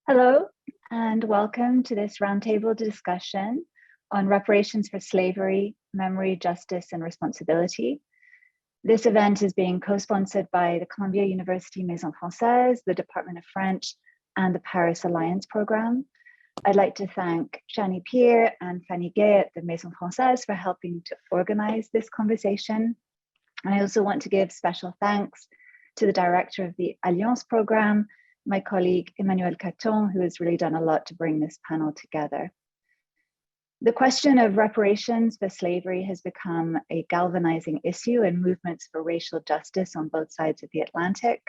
Hello, and welcome to this roundtable discussion on reparations for slavery, memory, justice, and responsibility. This event is being co-sponsored by the Columbia University Maison, the Department of French, and the Paris Alliance Program. I'd like to thank Shani Pierre and Fanny Gay at the Maison for helping to organize this conversation. And I also want to give special thanks to the director of the Alliance Program, my colleague Emmanuel Caton, who has really done a lot to bring this panel together. The question of reparations for slavery has become a galvanizing issue in movements for racial justice on both sides of the Atlantic.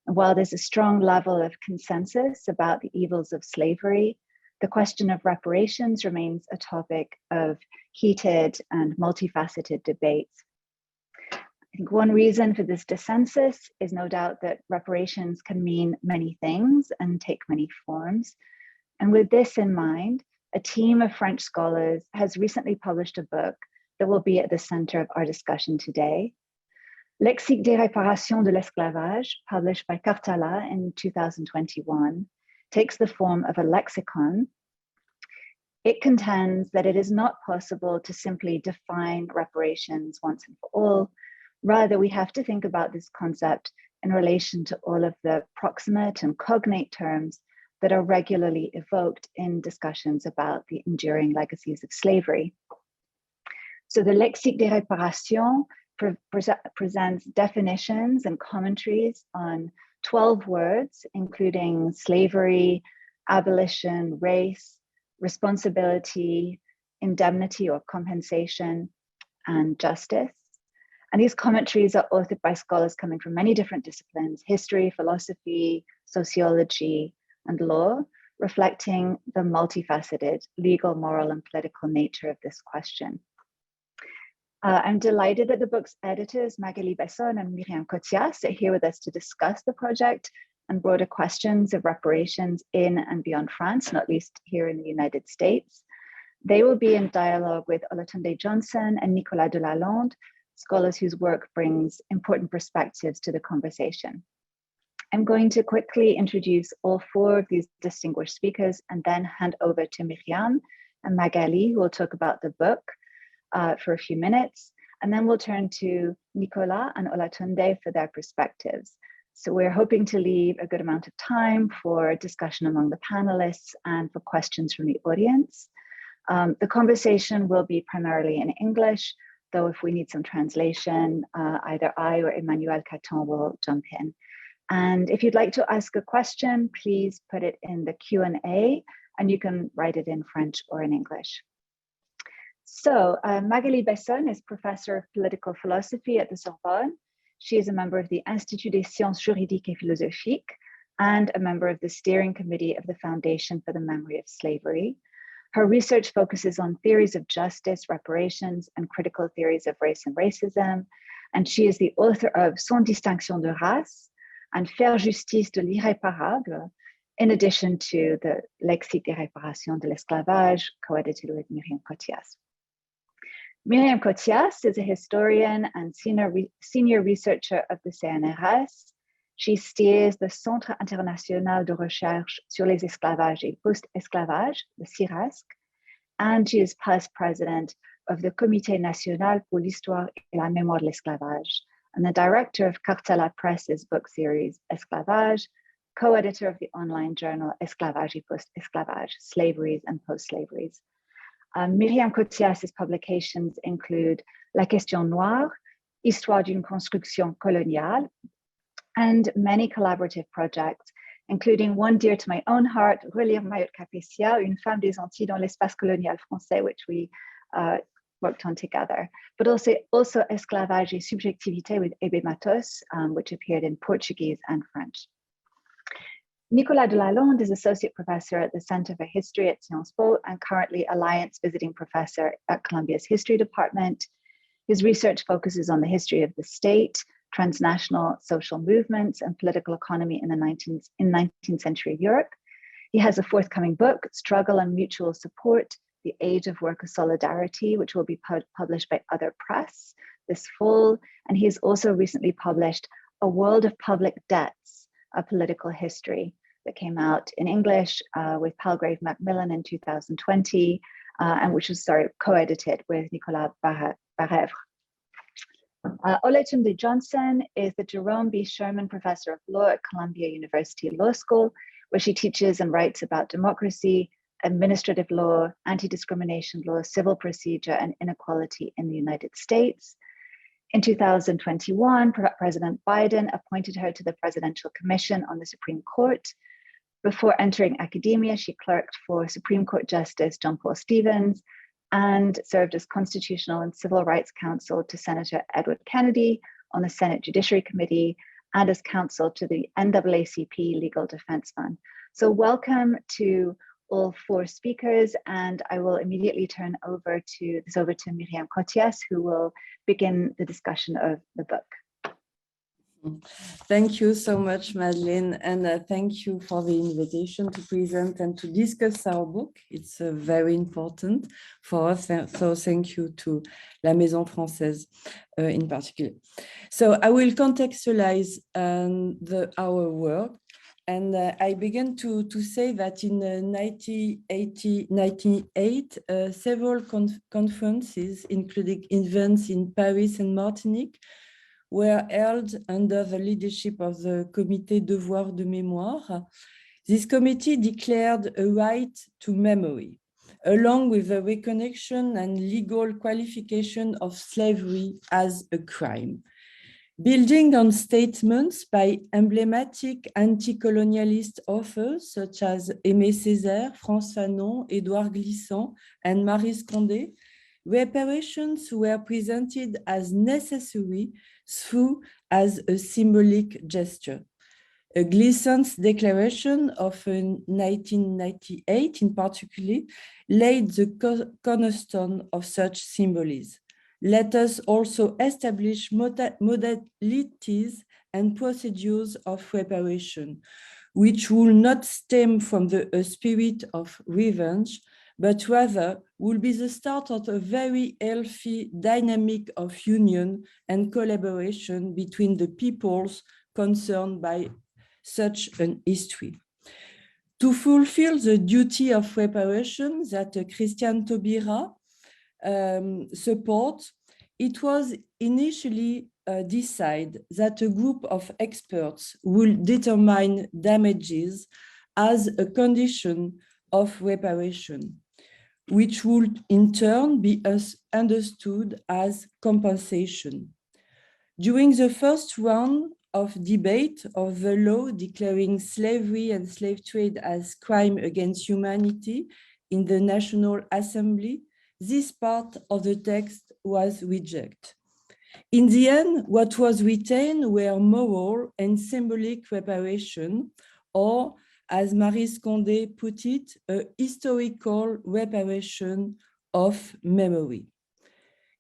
And while there's a strong level of consensus about the evils of slavery, the question of reparations remains a topic of heated and multifaceted debates. I think one reason for this dissensus is no doubt that reparations can mean many things and take many forms. And with this in mind, a team of French scholars has recently published a book that will be at the center of our discussion today. Lexique des Reparations de l'Esclavage, published by Cottias in 2021, takes the form of a lexicon. It contends that it is not possible to simply define reparations once and for all. Rather, we have to think about this concept in relation to all of the proximate and cognate terms that are regularly evoked in discussions about the enduring legacies of slavery. So the Lexique des Reparations presents definitions and commentaries on 12 words, including slavery, abolition, race, responsibility, indemnity or compensation, and justice. And these commentaries are authored by scholars coming from many different disciplines: history, philosophy, sociology, and law, reflecting the multifaceted legal, moral, and political nature of this question. I'm delighted that the book's editors, Magali, Bessone, and Myriam Cottias, are here with us to discuss the project and broader questions of reparations in and beyond France, not least here in the United States. They will be in dialogue with Olatunde Johnson and Nicolas Delalande, scholars whose work brings important perspectives to the conversation. I'm going to quickly introduce all four of these distinguished speakers and then hand over to Myriam and Magali, who will talk about the book for a few minutes. And then we'll turn to Nicolas and Olatunde for their perspectives. So we're hoping to leave a good amount of time for discussion among the panelists and for questions from the audience. The conversation will be primarily in English, though if we need some translation, either I or Emmanuel Caton will jump in. And if you'd like to ask a question, please put it in the Q&A, and you can write it in French or in English. So Magali Bessone is professor of political philosophy at the Sorbonne. She is a member of the Institut des Sciences Juridiques et Philosophiques and a member of the steering committee of the Foundation for the Memory of Slavery. Her research focuses on theories of justice, reparations, and critical theories of race and racism. And she is the author of Sans distinction de race and Faire justice de l'irréparable, in addition to the Lexique des Reparations de l'Esclavage, co-edited with Myriam Cottias. Myriam Cottias is a historian and senior researcher of the CNRS. She steers the Centre International de Recherche sur les Esclavages et Post-Esclavage, the CIRESC, and she is past president of the Comité National pour l'Histoire et la Mémoire de l'Esclavage, and the director of Cottias Press's book series Esclavage, co-editor of the online journal Esclavage et Post-Esclavage, Slaveries and Post-Slaveries. Myriam Cottias's publications include La Question Noire, Histoire d'une construction coloniale, and many collaborative projects, including one dear to my own heart, Relire Mayotte Capétia, Une femme des Antilles dans l'espace colonial français, which we worked on together, but also Esclavage et Subjectivité with Ebe Matos, which appeared in Portuguese and French. Nicolas Delalande is Associate Professor at the Center for History at Sciences Po and currently Alliance Visiting Professor at Columbia's History Department. His research focuses on the history of the state, transnational social movements, and political economy in 19th century Europe. He has a forthcoming book, Struggle and Mutual Support, The Age of Worker Solidarity, which will be published by Other Press this fall. And he's also recently published A World of Public Debts, A Political History, that came out in English with Palgrave Macmillan in 2020, and which was, co-edited with Nicolas Barèvre. Olatunde Johnson is the Jerome B. Sherman Professor of Law at Columbia University Law School, where she teaches and writes about democracy, administrative law, anti-discrimination law, civil procedure, and inequality in the United States. In 2021, President Biden appointed her to the Presidential Commission on the Supreme Court. Before entering academia, she clerked for Supreme Court Justice John Paul Stevens and served as Constitutional and Civil Rights Counsel to Senator Edward Kennedy on the Senate Judiciary Committee and as counsel to the NAACP Legal Defense Fund. So welcome to all four speakers, and I will immediately turn over to Myriam Cottias, who will begin the discussion of the book. Thank you so much, Madeleine, and thank you for the invitation to present and to discuss our book. It's very important for us, so thank you to La Maison Française in particular. So I will contextualize our work. And I began to say that in 1998, several conferences, including events in Paris and Martinique, were held under the leadership of the Comité Devoir de Mémoire. This committee declared a right to memory, along with the recognition and legal qualification of slavery as a crime. Building on statements by emblematic anti-colonialist authors such as Aimé Césaire, Frantz Fanon, Édouard Glissant, and Maryse Condé, reparations were presented as necessary through as a symbolic gesture. Glissant's declaration of 1998 in particular laid the cornerstone of such symbolism. Let us also establish modalities and procedures of reparation, which will not stem from the spirit of revenge, but rather will be the start of a very healthy dynamic of union and collaboration between the peoples concerned by such an history. To fulfill the duty of reparation that Christian Taubira support, it was initially decided that a group of experts will determine damages as a condition of reparation, which would in turn be understood as compensation. During the first round of debate of the law declaring slavery and slave trade as crime against humanity in the National Assembly, this part of the text was rejected. In the end, what was retained were moral and symbolic reparation, or, as Maryse Condé put it, a historical reparation of memory.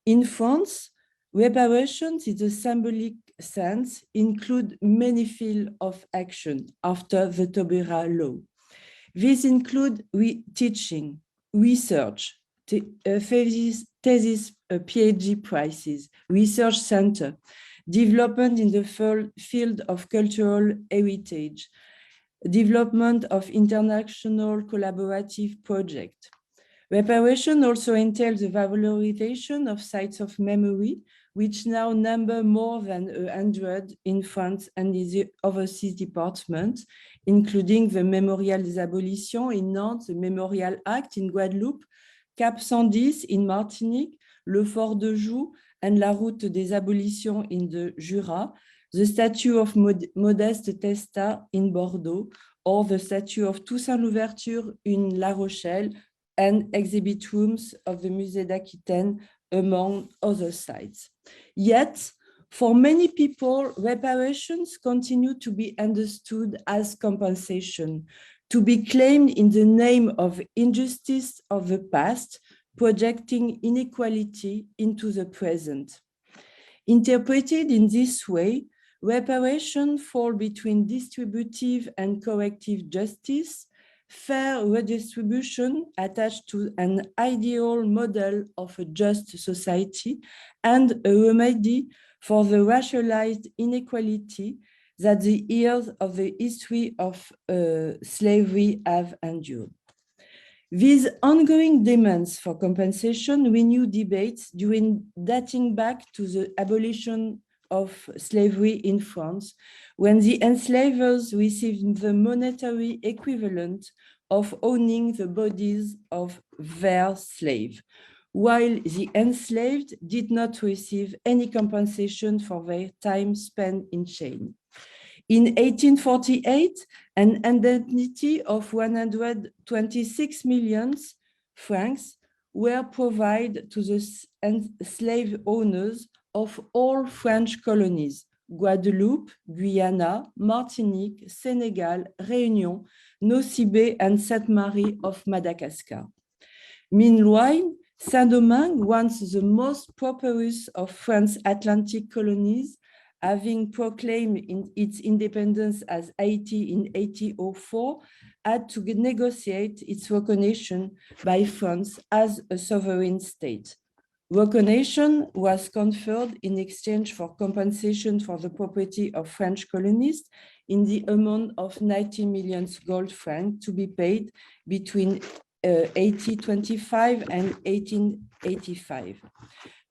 In France, reparations in the symbolic sense include many fields of action after the Taubira law. These include teaching, research, thesis, PhD prizes, research center, development in the field of cultural heritage, development of international collaborative projects. Reparation also entails the valorization of sites of memory, which now number more than 100 in France and in the overseas departments, including the Mémorial des Abolitions in Nantes, the Memorial Act in Guadeloupe, Cap 110 in Martinique, le Fort de Joux and la Route des Abolitions in the Jura, the statue of Modeste Testa in Bordeaux, or the statue of Toussaint Louverture in La Rochelle, and exhibit rooms of the Musée d'Aquitaine, among other sites. Yet, for many people, reparations continue to be understood as compensation, to be claimed in the name of injustice of the past, projecting inequality into the present. Interpreted in this way, reparations fall between distributive and corrective justice, fair redistribution attached to an ideal model of a just society, and a remedy for the racialized inequality that the years of the history of slavery have endured. These ongoing demands for compensation renew debates dating back to the abolition of slavery in France, when the enslavers received the monetary equivalent of owning the bodies of their slave, while the enslaved did not receive any compensation for their time spent in chains. In 1848, an indemnity of 126 million francs were provided to the slave owners of all French colonies: Guadeloupe, Guyana, Martinique, Senegal, Réunion, Nosy-Be, and Sainte-Marie of Madagascar. Meanwhile, Saint-Domingue, once the most prosperous of France's Atlantic colonies, having proclaimed its independence as Haiti in 1804, had to negotiate its recognition by France as a sovereign state. Recognition was conferred in exchange for compensation for the property of French colonists in the amount of 90 million gold francs to be paid between 1825 and 1885.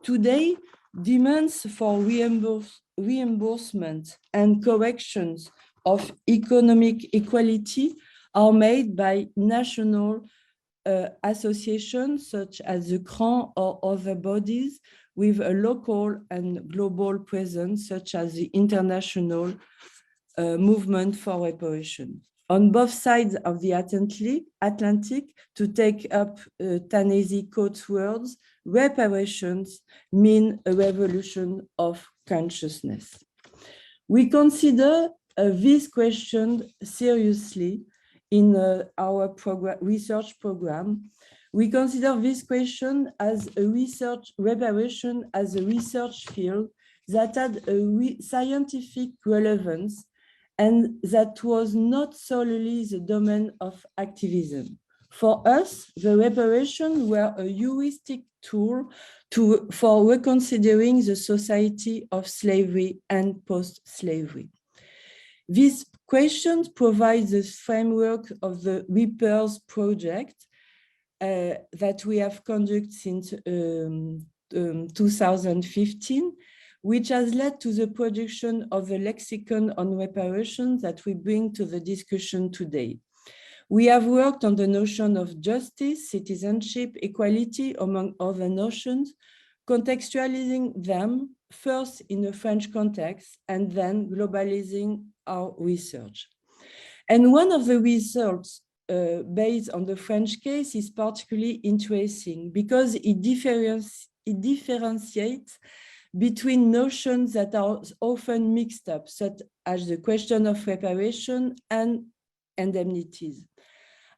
Today, demands for reimbursement and corrections of economic equality are made by national associations such as the CRAN or other bodies with a local and global presence, such as the International Movement for Reparation. On both sides of the Atlantic, to take up Ta-Nehisi Coates' words, reparations mean a revolution of consciousness. We consider this question seriously in our research program. We consider this question as a reparation as a research field that had a scientific relevance and that was not solely the domain of activism. For us, the reparations were a heuristic tool for reconsidering the society of slavery and post-slavery. These questions provide the framework of the Reparations Project that we have conducted since 2015, which has led to the production of the Lexicon on Reparations that we bring to the discussion today. We have worked on the notion of justice, citizenship, equality, among other notions, contextualizing them first in a French context and then globalizing our research. And one of the results based on the French case is particularly interesting because it differentiates between notions that are often mixed up, such as the question of reparation and indemnities.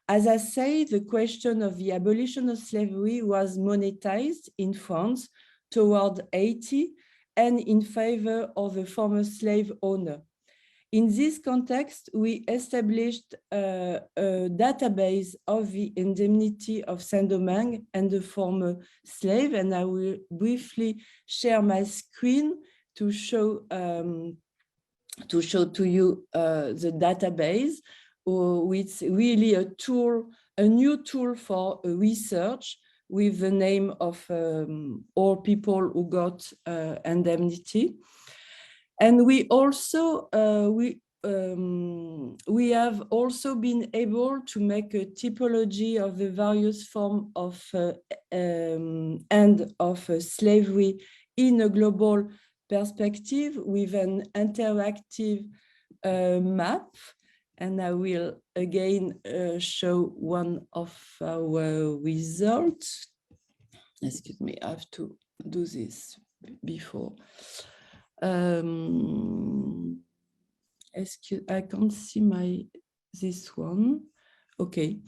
As I say, the question of the abolition of slavery was monetized in France toward 80 and in favor of the former slave owner. In this context, we established a database of the indemnity of Saint-Domingue and the former slave, and I will briefly share my screen to show to you the database, which is really a tool, a new tool for research with the name of all people who got indemnity. And we also we have also been able to make a typology of the various forms of end of slavery in a global perspective with an interactive map. And I will again show one of our results. Excuse me, I have to do this before. I can't see this one. Okay,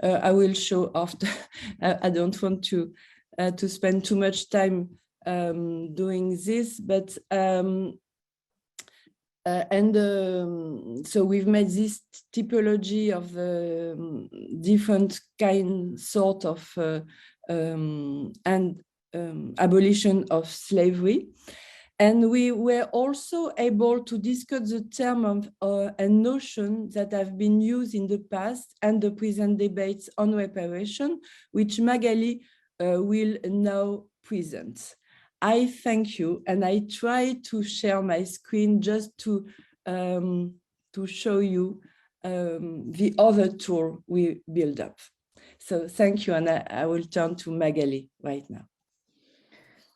I will show after. I don't want to spend too much time doing this, but so we've made this typology of different sort of abolition of slavery. And we were also able to discuss the term of, and notion that have been used in the past and the present debates on reparation, which Magali will now present. I thank you, and I try to share my screen just to show you the other tool we build up. So thank you, and I will turn to Magali right now.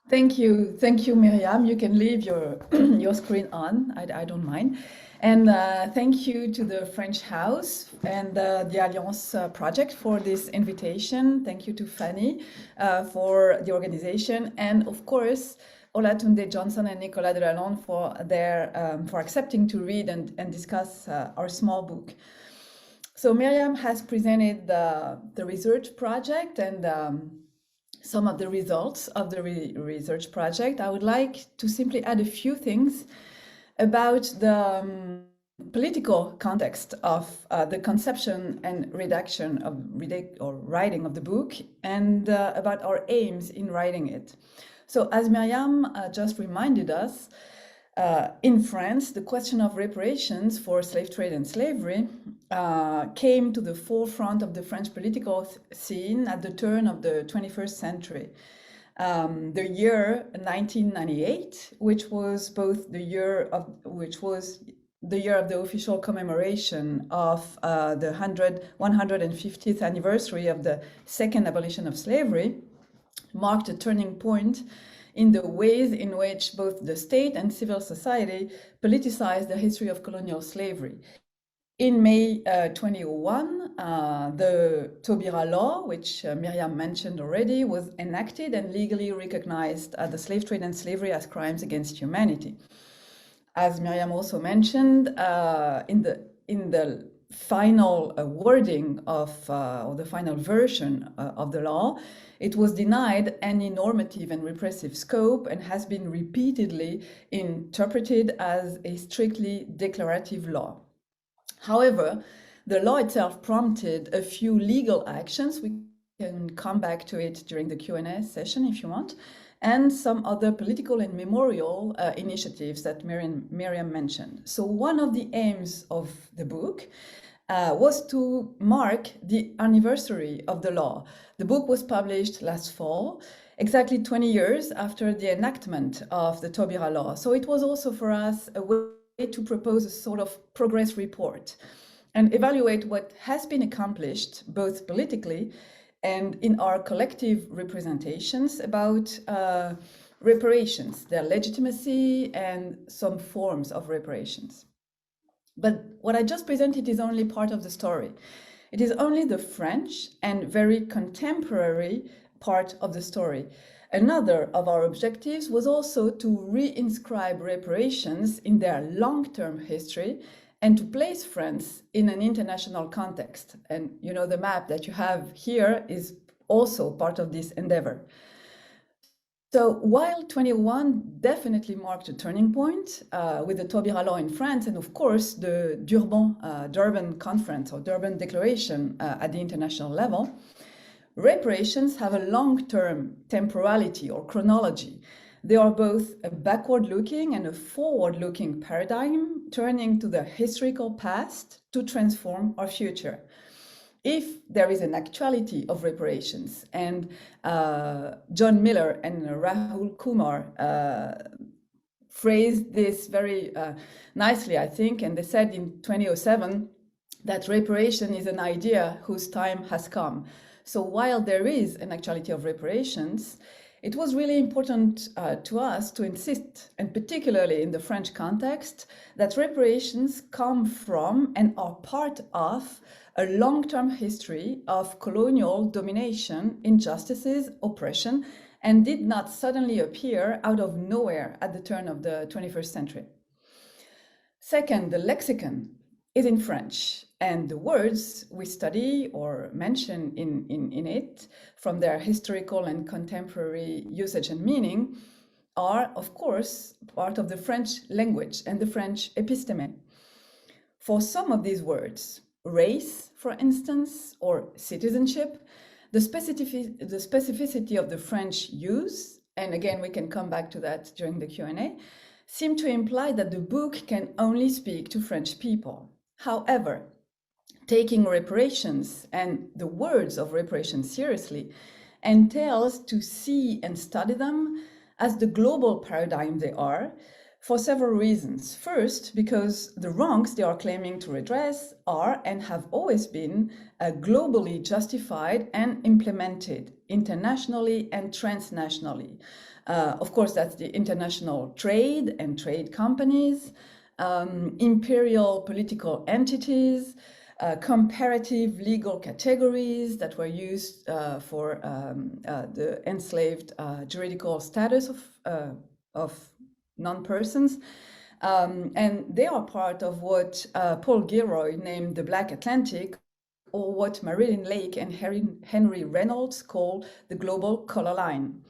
Thank you, Myriam. You can leave your your screen on. I don't mind. And thank you to the French House and the Alliance Project for this invitation. Thank you to Fanny for the organization, and of course Olatunde Johnson and Nicolas Delalande for their for accepting to read and discuss our small book. So Myriam has presented the research project and some of the results of the research project. I would like to simply add a few things about the political context of the conception and redaction of writing of the book, and about our aims in writing it. So as Myriam just reminded us, in France, the question of reparations for slave trade and slavery came to the forefront of the French political scene at the turn of the 21st century. The year 1998, which was the year of the official commemoration of the 150th anniversary of the second abolition of slavery, marked a turning point in the ways in which both the state and civil society politicized the history of colonial slavery. In May 2001, the Taubira law, which Myriam mentioned already, was enacted and legally recognized the slave trade and slavery as crimes against humanity. As Myriam also mentioned, in the final wording of, or the final version of the law, it was denied any normative and repressive scope and has been repeatedly interpreted as a strictly declarative law. However, the law itself prompted a few legal actions. We can come back to it during the Q&A session if you want, and some other political and memorial initiatives that Myriam mentioned. So one of the aims of the book was to mark the anniversary of the law. The book was published last fall, exactly 20 years after the enactment of the Taubira law. So it was also for us a way to propose a sort of progress report and evaluate what has been accomplished both politically and in our collective representations about reparations, their legitimacy and some forms of reparations. But what I just presented is only part of the story. It is only the French and very contemporary part of the story. Another of our objectives was also to reinscribe reparations in their long-term history and to place France in an international context. And you know, the map that you have here is also part of this endeavor. So while 21 definitely marked a turning point with the Taubira law in France, and of course the Durban Conference or Durban Declaration at the international level, reparations have a long-term temporality or chronology. They are both a backward-looking and a forward-looking paradigm, turning to the historical past to transform our future. If there is an actuality of reparations, and John Miller and Rahul Kumar phrased this very nicely, I think, and they said in 2007 that reparation is an idea whose time has come. So while there is an actuality of reparations, it was really important to us to insist, and particularly in the French context, that reparations come from and are part of a long-term history of colonial domination, injustices, oppression, and did not suddenly appear out of nowhere at the turn of the 21st century. Second, the lexicon is in French, and the words we study or mention in it, from their historical and contemporary usage and meaning, are, of course, part of the French language and the French episteme. For some of these words, race, for instance, or citizenship, the specificity of the French use and again, we can come back to that during the Q&A, seem to imply that the book can only speak to French people. However, taking reparations and the words of reparations seriously entails to see and study them as the global paradigm they are, for several reasons. First, because the wrongs they are claiming to redress are and have always been globally justified and implemented internationally and transnationally. Of course, that's the international trade and trade companies, imperial political entities, comparative legal categories that were used for the enslaved juridical status of non-persons. And they are part of what Paul Gilroy named the Black Atlantic, or what Marilyn Lake and Henry Reynolds call the global color line.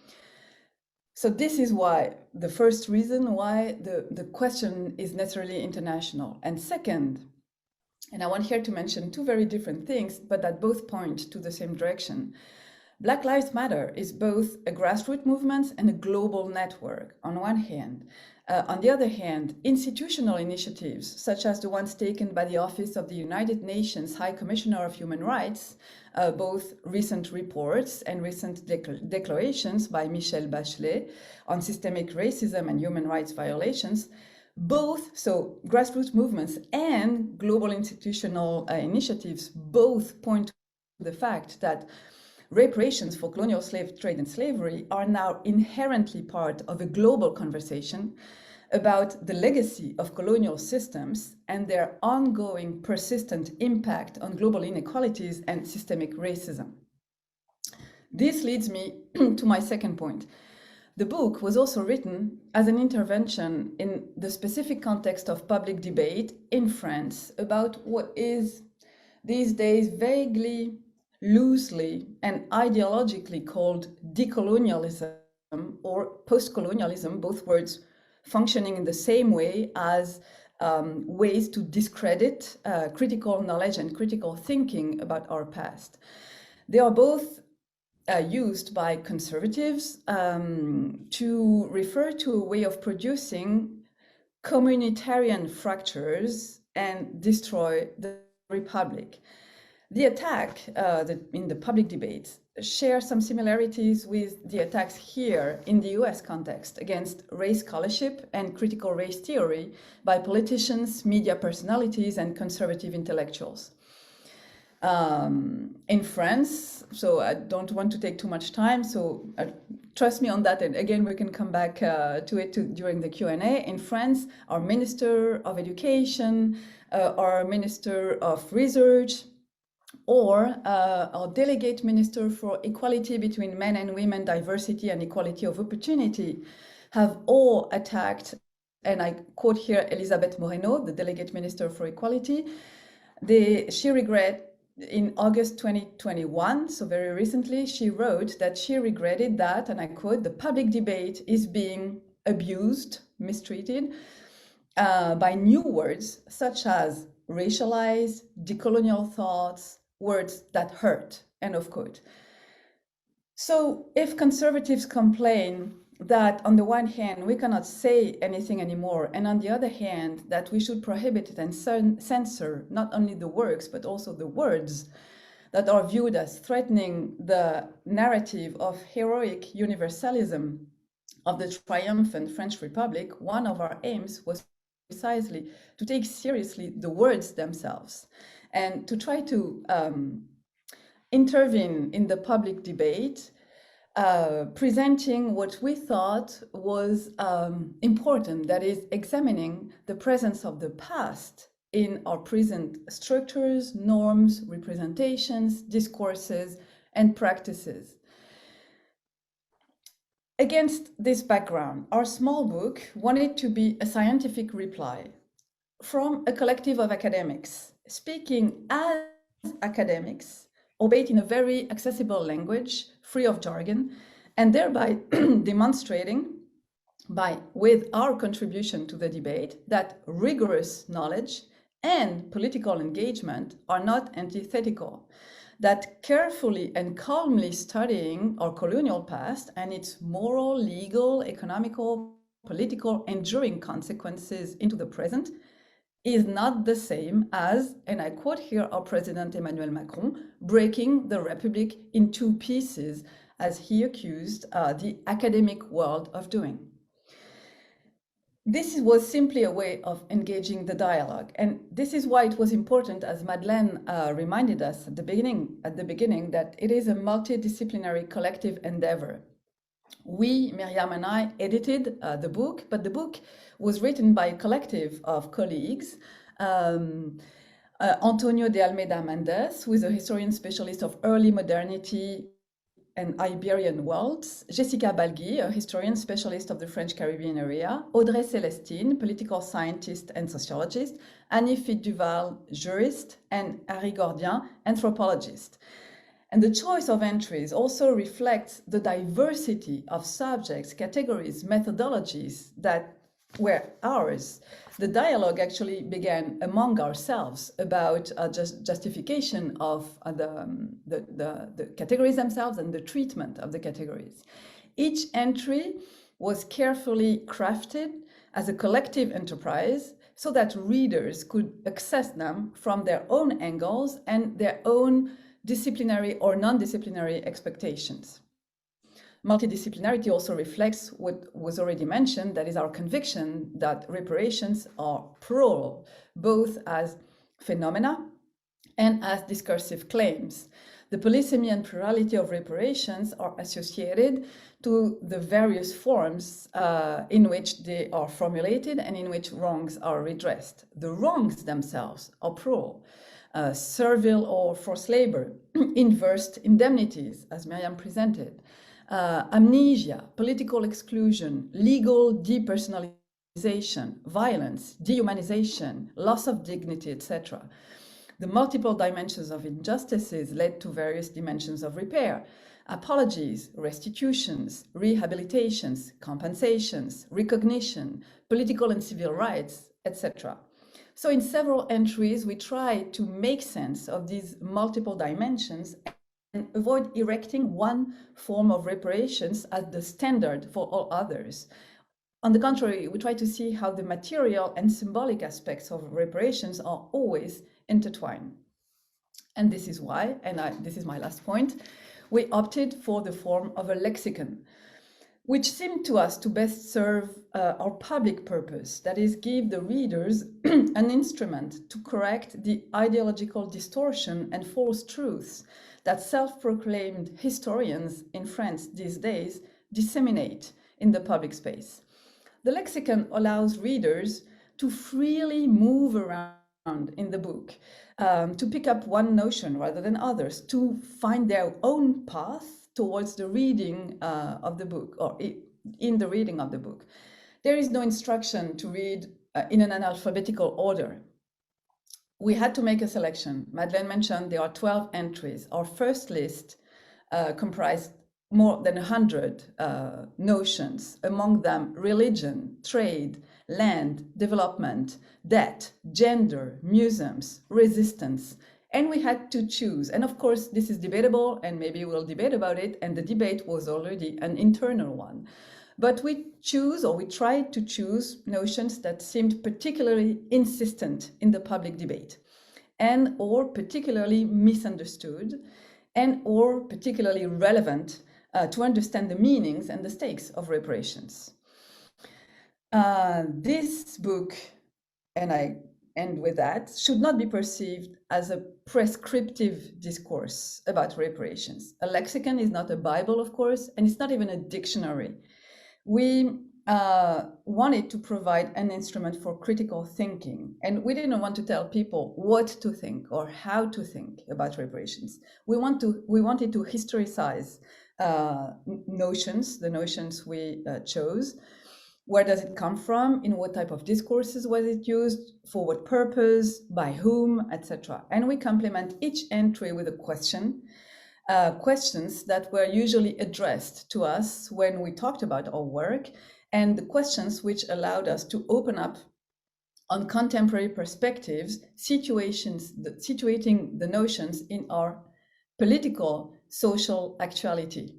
So this is why, the first reason why the question is necessarily international. And second, and I want here to mention two very different things, but that both point to the same direction. Black Lives Matter is both a grassroots movement and a global network on one hand. On the other hand, institutional initiatives, such as the ones taken by the Office of the United Nations High Commissioner of Human Rights, both recent reports and recent declarations by Michelle Bachelet on systemic racism and human rights violations, both, so grassroots movements and global institutional initiatives, both point to the fact that reparations for colonial slave trade and slavery are now inherently part of a global conversation about the legacy of colonial systems and their ongoing persistent impact on global inequalities and systemic racism. This leads me to my second point. The book was also written as an intervention in the specific context of public debate in France about what is these days vaguely, loosely, and ideologically called decolonialism or post-colonialism, both words functioning in the same way as ways to discredit critical knowledge and critical thinking about our past. They are both used by conservatives to refer to a way of producing communitarian fractures and destroy the republic. The attack in the public debate shares some similarities with the attacks here in the US context against race scholarship and critical race theory by politicians, media personalities, and conservative intellectuals. In France, so I don't want to take too much time, so trust me on that, and again we can come back to it during the Q&A. In France, our Minister of Education, our Minister of Research, or our Delegate Minister for Equality between Men and Women, Diversity and Equality of Opportunity have all attacked, and I quote here Elisabeth Moreno, the Delegate Minister for Equality. She regret in August 2021, so very recently, she wrote that she regretted that, and I quote, the public debate is being abused, mistreated by new words such as racialized, decolonial thoughts, words that hurt, end of quote. So if conservatives complain that on the one hand, we cannot say anything anymore, and on the other hand, that we should prohibit it and censor not only the works, but also the words that are viewed as threatening the narrative of heroic universalism of the triumphant French Republic, one of our aims was precisely to take seriously the words themselves and to try to intervene in the public debate, presenting what we thought was important, that is, examining the presence of the past in our present structures, norms, representations, discourses, and practices. Against this background, our small book wanted to be a scientific reply from a collective of academics, speaking as academics, albeit in a very accessible language, free of jargon, and thereby demonstrating with our contribution to the debate that rigorous knowledge and political engagement are not antithetical, that carefully and calmly studying our colonial past and its moral, legal, economical, political, enduring consequences into the present is not the same as, and I quote here our President Emmanuel Macron, breaking the Republic in two pieces, as he accused the academic world of doing. This was simply a way of engaging the dialogue. And this is why it was important, as Madeleine reminded us at the beginning, that it is a multidisciplinary collective endeavor. We, Myriam and I, edited the book, but the book was written by a collective of colleagues. Antonio de Almeida Mendes, who is a historian specialist of early modernity and Iberian worlds, Jessica Balgui, a historian specialist of the French Caribbean area, Audrey Celestine, political scientist and sociologist, Annie Fit-Duval, jurist, and Harry Gordien, anthropologist. And the choice of entries also reflects the diversity of subjects, categories, methodologies that were ours. The dialogue actually began among ourselves about justification of the categories themselves and the treatment of the categories. Each entry was carefully crafted as a collective enterprise so that readers could access them from their own angles and their own disciplinary or non-disciplinary expectations. Multidisciplinarity also reflects what was already mentioned, that is our conviction that reparations are plural, both as phenomena and as discursive claims. The polysemy and plurality of reparations are associated to the various forms in which they are formulated and in which wrongs are redressed. The wrongs themselves are plural. Servile or forced labor, inversed indemnities, as Myriam presented, amnesia, political exclusion, legal depersonalization, violence, dehumanization, loss of dignity, etc. The multiple dimensions of injustices led to various dimensions of repair: apologies, restitutions, rehabilitations, compensations, recognition, political and civil rights, etc. So in several entries, we try to make sense of these multiple dimensions and avoid erecting one form of reparations as the standard for all others. On the contrary, we try to see how the material and symbolic aspects of reparations are always intertwined. And this is why, and this is my last point, we opted for the form of a lexicon, which seemed to us to best serve our public purpose, that is, give the readers an instrument to correct the ideological distortion and false truths that self-proclaimed historians in France these days disseminate in the public space. The lexicon allows readers to freely move around in the book, to pick up one notion rather than others, to find their own path towards the reading of the book, or in the reading of the book. There is no instruction to read in an alphabetical order. We had to make a selection. Madeleine mentioned there are 12 entries. Our first list comprised more than 100 notions, among them religion, trade, land, development, debt, gender, museums, resistance. And we had to choose. And of course, this is debatable, and maybe we'll debate about it. And the debate was already an internal one. But we tried to choose notions that seemed particularly insistent in the public debate, and or particularly misunderstood, and or particularly relevant to understand the meanings and the stakes of reparations. This book, and I end with that, should not be perceived as a prescriptive discourse about reparations. A lexicon is not a Bible, of course, and it's not even a dictionary. We wanted to provide an instrument for critical thinking, and we didn't want to tell people what to think or how to think about reparations. We wanted to historicize notions, the notions we chose. Where does it come from? In what type of discourses was it used? For what purpose? By whom? Etc. And we complement each entry with a question. Questions that were usually addressed to us when we talked about our work, and the questions which allowed us to open up on contemporary perspectives, situating the notions in our political, social actuality.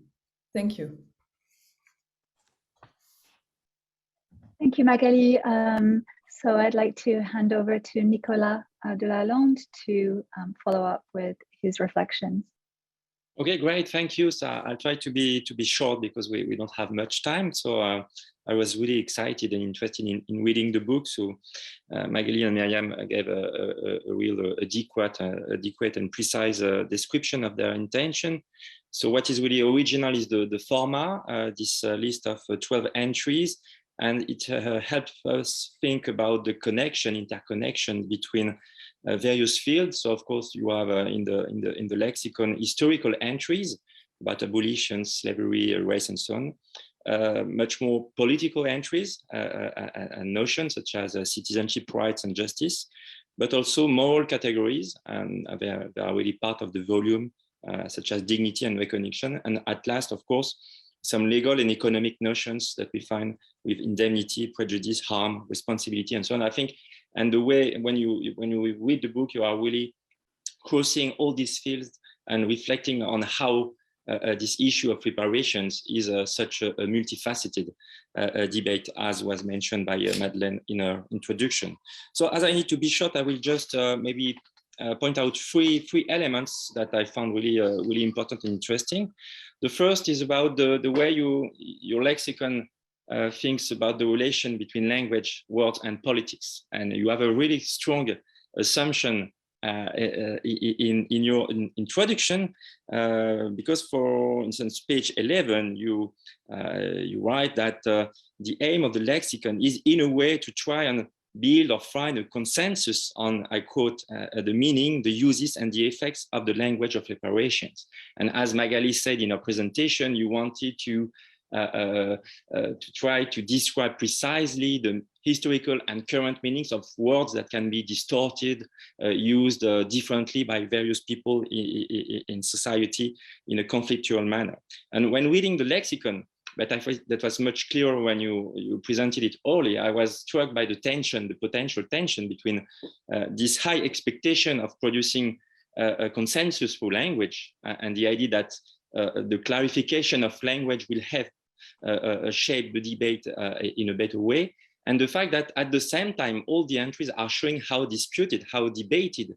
Thank you. Thank you, Magali. So I'd like to hand over to Nicolas Delalande to follow up with his reflections. Okay, great. Thank you. So I'll try to be short because we don't have much time. So I was really excited and interested in reading the book. So Magali and Myriam gave a real adequate and precise description of their intention. So what is really original is the format, this list of 12 entries, and it helps us think about the interconnection between various fields. So of course you have in the lexicon historical entries about abolitions, slavery, race, and so on. Much more political entries and notions such as citizenship, rights, and justice, but also moral categories, and they are really part of the volume, such as dignity and recognition. And at last, of course, some legal and economic notions that we find with indemnity, prejudice, harm, responsibility, and so on. I think, and the way when you read the book, you are really crossing all these fields and reflecting on how this issue of reparations is such a multifaceted debate, as was mentioned by Madeleine in her introduction. So as I need to be short, I will just maybe point out three elements that I found really important and interesting. The first is about the way your lexicon thinks about the relation between language, words, and politics. And you have a really strong assumption in your introduction, because, for instance, page 11, you write that the aim of the lexicon is, in a way, to try and build or find a consensus on, I quote, the meaning, the uses, and the effects of the language of reparations. And as Magali said in her presentation, you wanted to try to describe precisely the historical and current meanings of words that can be distorted, used differently by various people in society in a conflictual manner. And when reading the lexicon, but I thought that was much clearer when you presented it early, I was struck by the tension, the potential tension between this high expectation of producing a consensus for language and the idea that the clarification of language will have shape the debate in a better way. And the fact that at the same time, all the entries are showing how disputed, how debated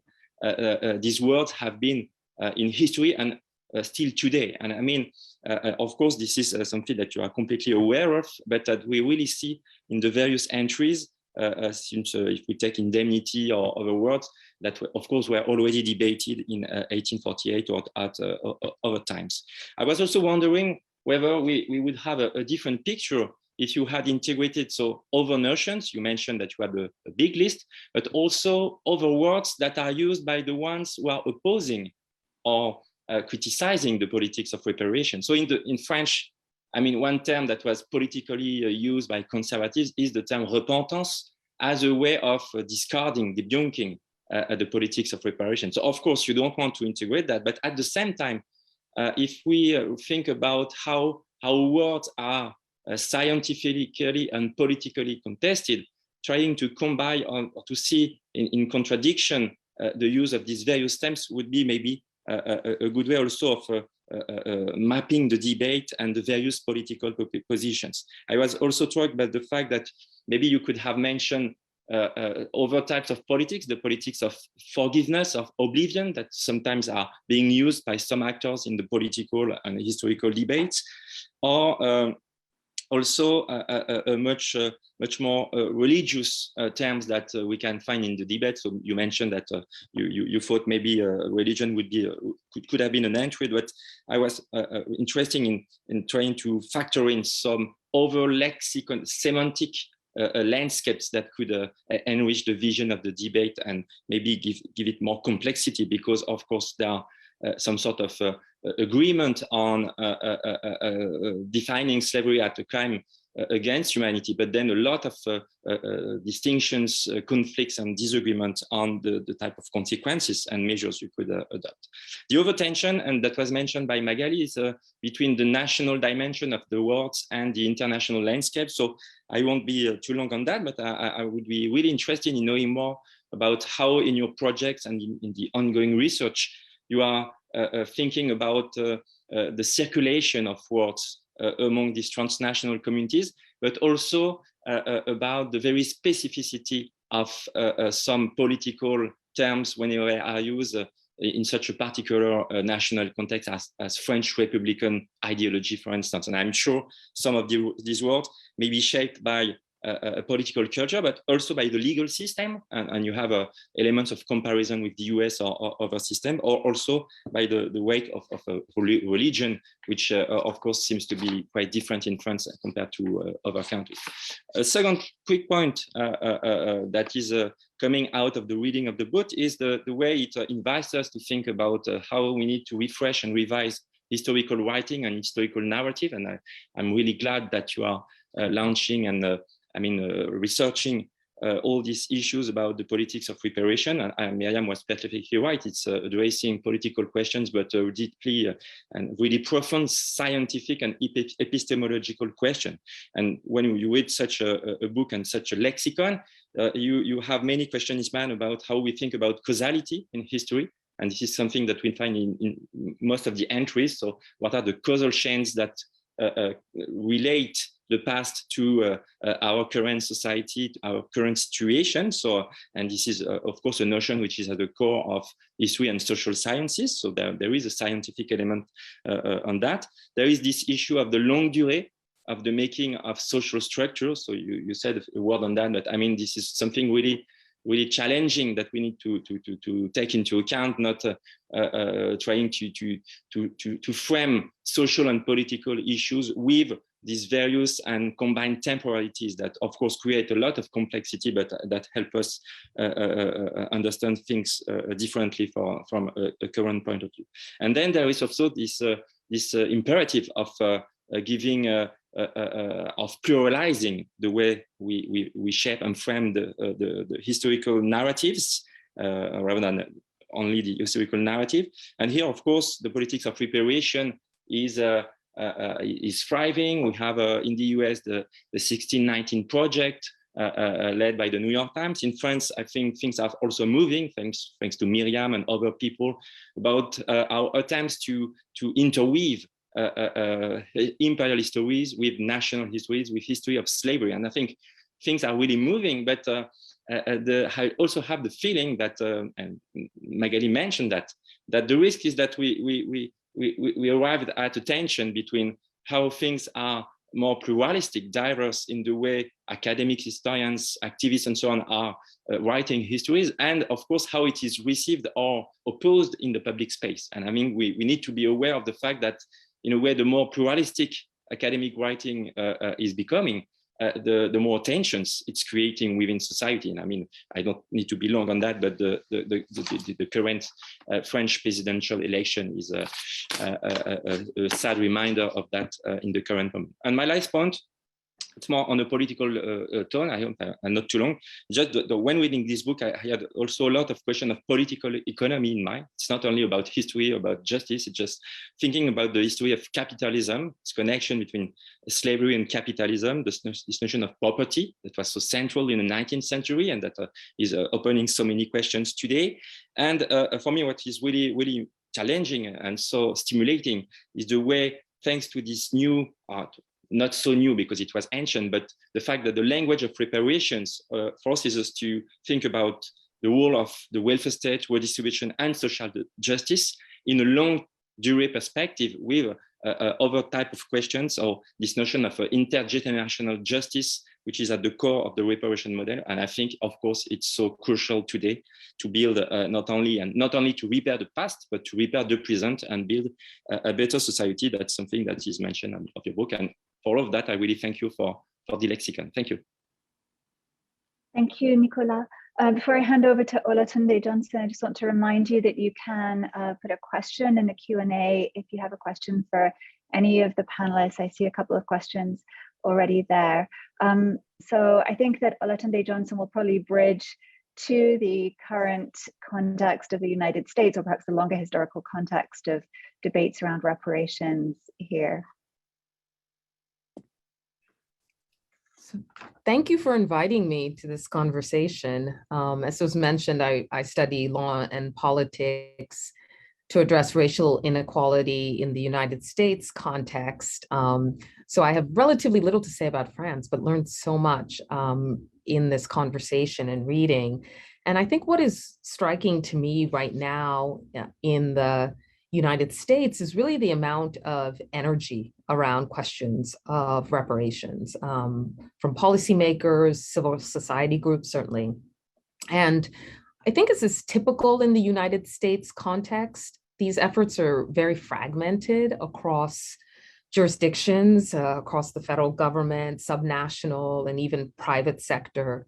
these words have been in history and still today. And I mean, of course, this is something that you are completely aware of, but that we really see in the various entries, since if we take indemnity or other words, that of course were already debated in 1848 or at other times. I was also wondering whether we would have a different picture if you had integrated other notions. You mentioned that you had a big list, but also other words that are used by the ones who are opposing or criticizing the politics of reparation. So in French, I mean, one term that was politically used by conservatives is the term repentance as a way of discarding, debunking the politics of reparation. So of course, you don't want to integrate that, but at the same time, if we think about how words are scientifically and politically contested, trying to combine or to see in contradiction the use of these various terms would be maybe a good way also of mapping the debate and the various political positions. I was also struck by the fact that maybe you could have mentioned other types of politics, the politics of forgiveness, of oblivion, that sometimes are being used by some actors in the political and historical debates, or also a much more religious terms that we can find in the debate. So you mentioned that you thought maybe religion would be could have been an entry, but I was interested in trying to factor in some other lexicon semantic landscapes that could enrich the vision of the debate and maybe give it more complexity, because of course there are some sort of agreement on defining slavery as a crime against humanity, but then a lot of distinctions, conflicts, and disagreement on the type of consequences and measures you could adopt. The other tension, and that was mentioned by Magali, is between the national dimension of the words and the international landscape. So I won't be too long on that, but I would be really interested in knowing more about how in your projects and in the ongoing research you are thinking about the circulation of words among these transnational communities, but also about the very specificity of some political terms when they are used in such a particular national context as French Republican ideology, for instance. And I'm sure some of these words may be shaped by a political culture, but also by the legal system. And you have elements of comparison with the US or other system, or also by the weight of religion, which of course seems to be quite different in France compared to other countries. A second quick point that is coming out of the reading of the book is the way it invites us to think about how we need to refresh and revise historical writing and historical narrative. And I'm really glad that you are launching and researching all these issues about the politics of reparation. And Myriam was perfectly right. It's addressing political questions, but deeply and really profound scientific and epistemological question. And when you read such a book and such a lexicon, you have many questions, man, about how we think about causality in history. And this is something that we find in most of the entries. So what are the causal chains that relate the past to our current society, our current situation? So, and this is of course a notion which is at the core of history and social sciences. So there is a scientific element on that. There is this issue of the longue durée of the making of social structures. So you said a word on that, but I mean, this is something really challenging that we need to take into account, not trying to frame social and political issues with these various and combined temporalities that of course create a lot of complexity, but that help us understand things differently from a current point of view. And then there is also this imperative of giving of pluralizing the way we shape and frame the historical narratives rather than only the historical narrative. And here, of course, the politics of reparation is thriving. We have in the US the 1619 Project led by the New York Times. In France, I think things are also moving, thanks to Myriam and other people, about our attempts to interweave imperial histories with national histories, with history of slavery. And I think things are really moving, but I also have the feeling that, and Magali mentioned that the risk is that we arrived at a tension between how things are more pluralistic, diverse in the way academic historians, activists, and so on are writing histories, and of course how it is received or opposed in the public space. And I mean, we need to be aware of the fact that in a way, the more pluralistic academic writing is becoming, the more tensions it's creating within society. And I mean, I don't need to be long on that, but the current French presidential election is a sad reminder of that in the current moment. And my last point, it's more on a political tone. I hope I'm not too long. Just when reading this book, I had also a lot of questions of political economy in mind. It's not only about history, about justice. It's just thinking about the history of capitalism, its connection between slavery and capitalism, this notion of property that was so central in the 19th century and that is opening so many questions today. And for me, what is really, really challenging and so stimulating is the way, thanks to this new art, not so new because it was ancient, but the fact that the language of reparations forces us to think about the role of the welfare state, redistribution, and social justice in a long durée perspective with other type of questions, or this notion of intergenerational justice, which is at the core of the reparation model. And I think, of course, it's so crucial today to build not only to repair the past, but to repair the present and build a better society. That's something that is mentioned of your book. And for all of that, I really thank you for the lexicon. Thank you. Thank you, Nicolas. Before I hand over to Olatunde Johnson, I just want to remind you that you can put a question in the Q&A if you have a question for any of the panelists. I see a couple of questions already there. So I think that Olatunde Johnson will probably bridge to the current context of the United States, or perhaps the longer historical context of debates around reparations here. Thank you for inviting me to this conversation. As was mentioned, I study law and politics to address racial inequality in the United States context. So I have relatively little to say about France, but learned so much in this conversation and reading. And I think what is striking to me right now in the United States is really the amount of energy around questions of reparations from policymakers, civil society groups, certainly. And I think this is typical in the United States context. These efforts are very fragmented across jurisdictions, across the federal government, subnational, and even private sector.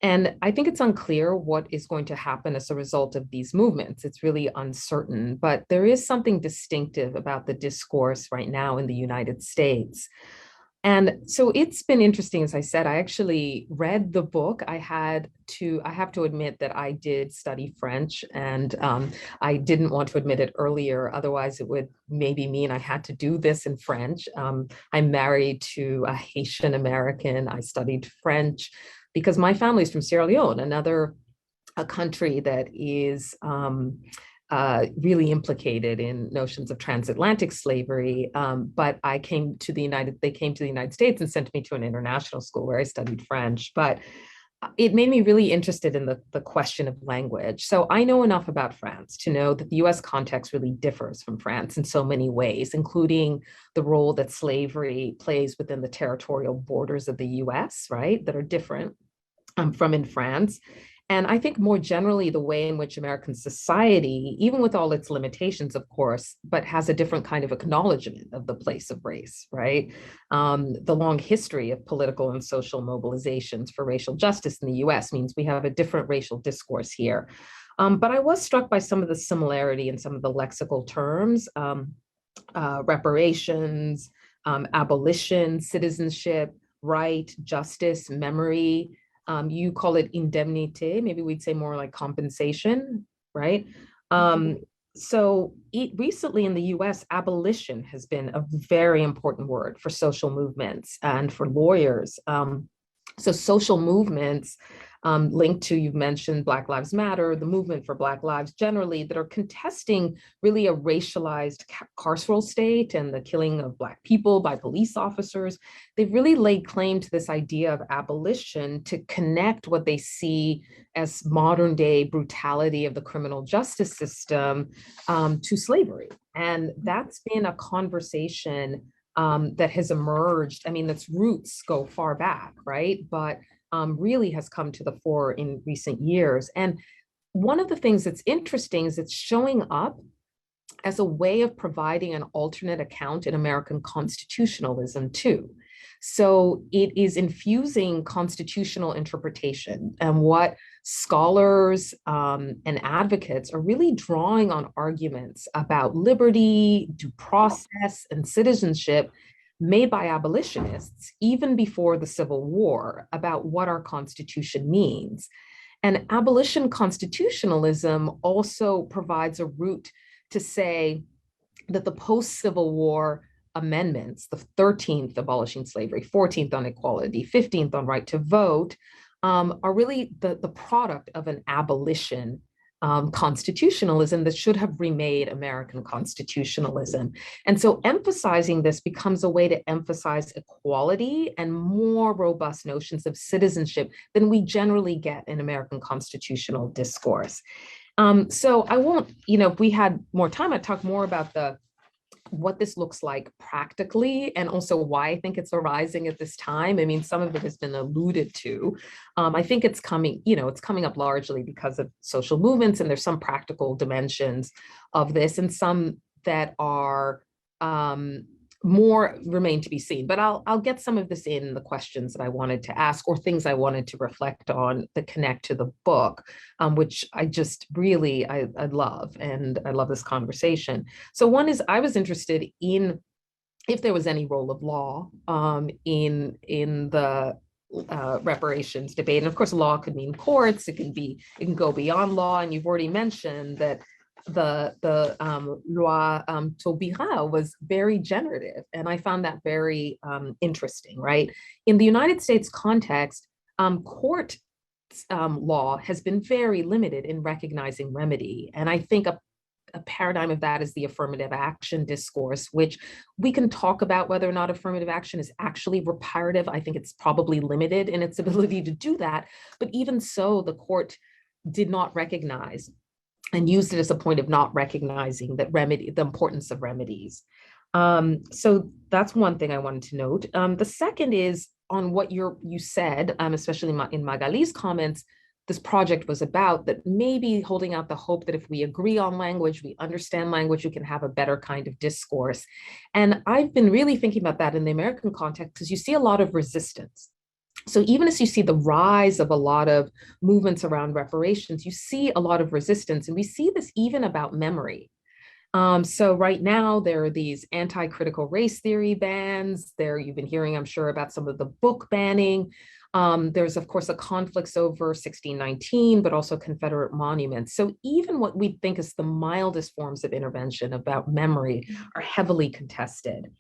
And I think it's unclear what is going to happen as a result of these movements. It's really uncertain, but there is something distinctive about the discourse right now in the United States. And so it's been interesting, as I said. I actually read the book. I have to admit that I did study French, and I didn't want to admit it earlier. Otherwise, it would maybe mean I had to do this in French. I'm married to a Haitian American. I studied French because my family is from Sierra Leone, a country that is really implicated in notions of transatlantic slavery. But they came to the United States and sent me to an international school where I studied French. But it made me really interested in the question of language. So I know enough about France to know that the US context really differs from France in so many ways, including the role that slavery plays within the territorial borders of the US, right, that are different from in France. And I think more generally, the way in which American society, even with all its limitations, of course, but has a different kind of acknowledgement of the place of race, right? The long history of political and social mobilizations for racial justice in the US means we have a different racial discourse here. But I was struck by some of the similarity in some of the lexical terms, reparations, abolition, citizenship, right, justice, memory. You call it indemnity, maybe we'd say more like compensation, right? So recently in the US, abolition has been a very important word for social movements and for lawyers. So social movements linked to, you've mentioned Black Lives Matter, the movement for Black lives generally, that are contesting really a racialized carceral state and the killing of Black people by police officers. They've really laid claim to this idea of abolition to connect what they see as modern day brutality of the criminal justice system to slavery. And that's been a conversation that has emerged. I mean, its roots go far back, right? But really has come to the fore in recent years. And one of the things that's interesting is it's showing up as a way of providing an alternate account in American constitutionalism too. So it is infusing constitutional interpretation, and what scholars and advocates are really drawing on arguments about liberty, due process, and citizenship made by abolitionists even before the Civil War about what our Constitution means. And abolition constitutionalism also provides a route to say that the post-Civil War amendments, the 13th abolishing slavery, 14th on equality, 15th on right to vote, are really the product of an abolition constitutionalism that should have remade American constitutionalism. And so emphasizing this becomes a way to emphasize equality and more robust notions of citizenship than we generally get in American constitutional discourse. So I won't, if we had more time, I'd talk more about what this looks like practically, and also why I think it's arising at this time. I mean, some of it has been alluded to. I think it's coming, it's coming up largely because of social movements, and there's some practical dimensions of this, and some that are more remain to be seen. But I'll get some of this in the questions that I wanted to ask, or things I wanted to reflect on that connect to the book, which I just really, I love, and I love this conversation. So one is, I was interested in if there was any role of law in the reparations debate. And of course, law could mean courts, it can go beyond law. And you've already mentioned that the loi Taubira was very generative, and I found that very interesting, right? In the United States context, court law has been very limited in recognizing remedy, and I think a paradigm of that is the affirmative action discourse, which we can talk about whether or not affirmative action is actually reparative. I think it's probably limited in its ability to do that. But even so, the court did not recognize and used it as a point of not recognizing that the importance of remedies. So that's one thing I wanted to note. The second is on what you said, especially in Magali's comments, this project was about, that maybe holding out the hope that if we agree on language, we understand language, we can have a better kind of discourse. And I've been really thinking about that in the American context, because you see a lot of resistance. So even as you see the rise of a lot of movements around reparations, you see a lot of resistance. And we see this even about memory. So right now, there are these anti-critical race theory bans. You've been hearing, I'm sure, about some of the book banning. There's, of course, a conflicts over 1619, but also Confederate monuments. So even what we think is the mildest forms of intervention about memory are heavily contested.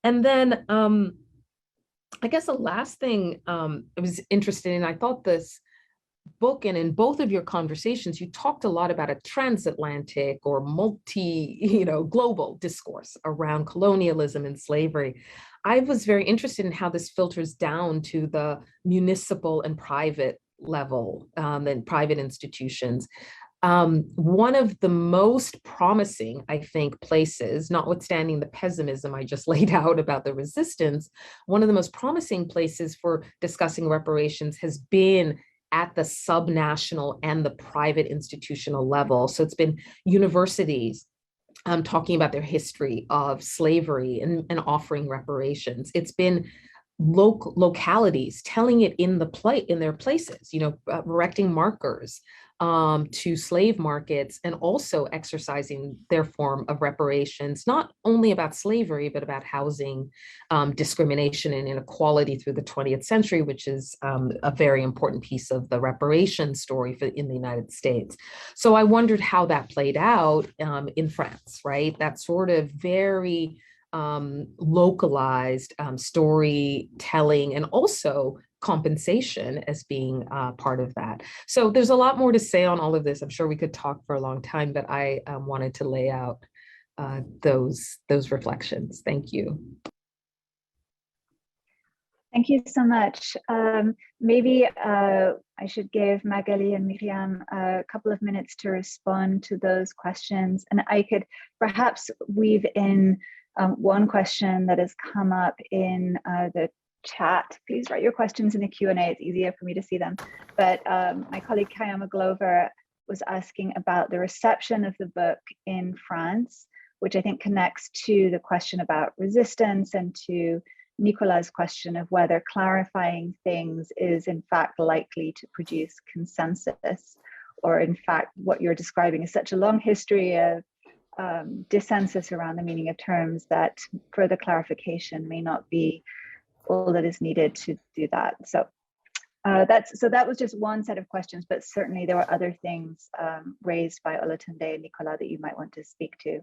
And then I guess the last thing I was interested in, I thought this book, and in both of your conversations, you talked a lot about a transatlantic or global discourse around colonialism and slavery. I was very interested in how this filters down to the municipal and private level and private institutions. One of the most promising, I think, places, notwithstanding the pessimism I just laid out about the resistance, one of the most promising places for discussing reparations has been at the subnational and the private institutional level. So it's been universities talking about their history of slavery and offering reparations. It's been localities telling it in their places, erecting markers to slave markets, and also exercising their form of reparations, not only about slavery, but about housing, discrimination and inequality through the 20th century, which is a very important piece of the reparations story in the United States. So I wondered how that played out in France, right? That sort of very localized storytelling, and also compensation as being part of that. So there's a lot more to say on all of this. I'm sure we could talk for a long time, but I wanted to lay out those reflections. Thank you. Thank you so much. Maybe I should give Magali and Myriam a couple of minutes to respond to those questions. And I could perhaps weave in one question that has come up in the chat. Please write your questions in the Q&A. It's easier for me to see them. But my colleague Kayama Glover was asking about the reception of the book in France, which I think connects to the question about resistance and to Nicolas' question of whether clarifying things is in fact likely to produce consensus, or in fact what you're describing is such a long history of dissensus around the meaning of terms that further clarification may not be all that is needed to do that. So that was just one set of questions, but certainly there were other things raised by Olatunde and Nicolas that you might want to speak to.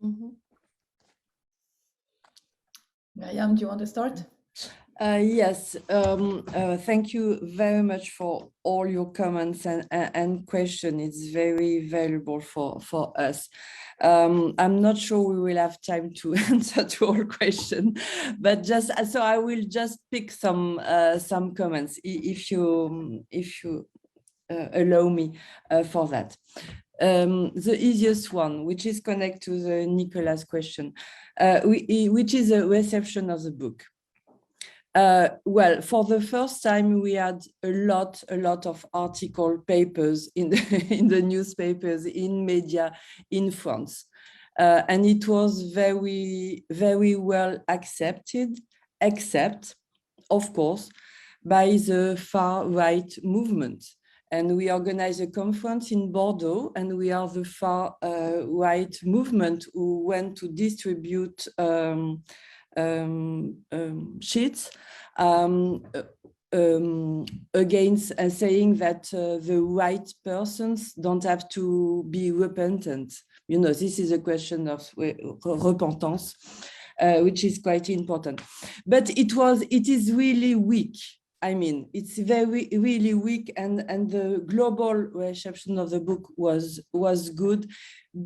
Mm-hmm. Myriam, do you want to start? Yes, thank you very much for all your comments and questions. It's very valuable for us. I'm not sure we will have time to answer to all questions, but so I will just pick some comments if you allow me for that. The easiest one, which is connected to the Nicolas question, which is a reception of the book. Well, for the first time, we had a lot of article papers in the newspapers, in media in France. And it was very, very well accepted, except, of course, by the far-right movement. And we organized a conference in Bordeaux, and we are the far-right movement who went to distribute sheets against saying that the right persons don't have to be repentant. This is a question of repentance, which is quite important. But it is really weak. I mean, it's really weak, and the global reception of the book was good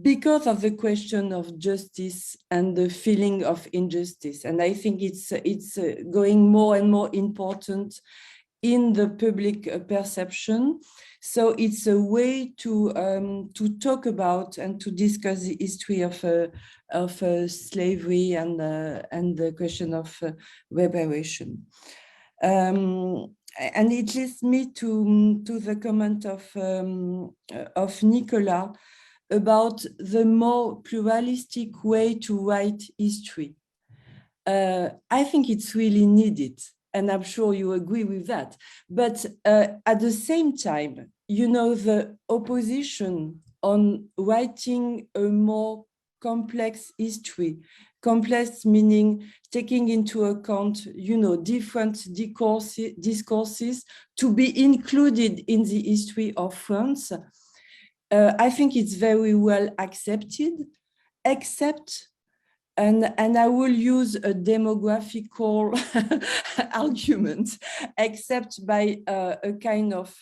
because of the question of justice and the feeling of injustice. And I think it's going more and more important in the public perception. So it's a way to talk about and to discuss the history of slavery and the question of reparation. And it leads me to the comment of Nicolas about the more pluralistic way to write history. I think it's really needed, and I'm sure you agree with that. But at the same time, you know, the opposition on writing a more complex history, complex meaning taking into account, you know, different discourses to be included in the history of France. I think it's very well accepted, except, and I will use a demographical argument, except by a kind of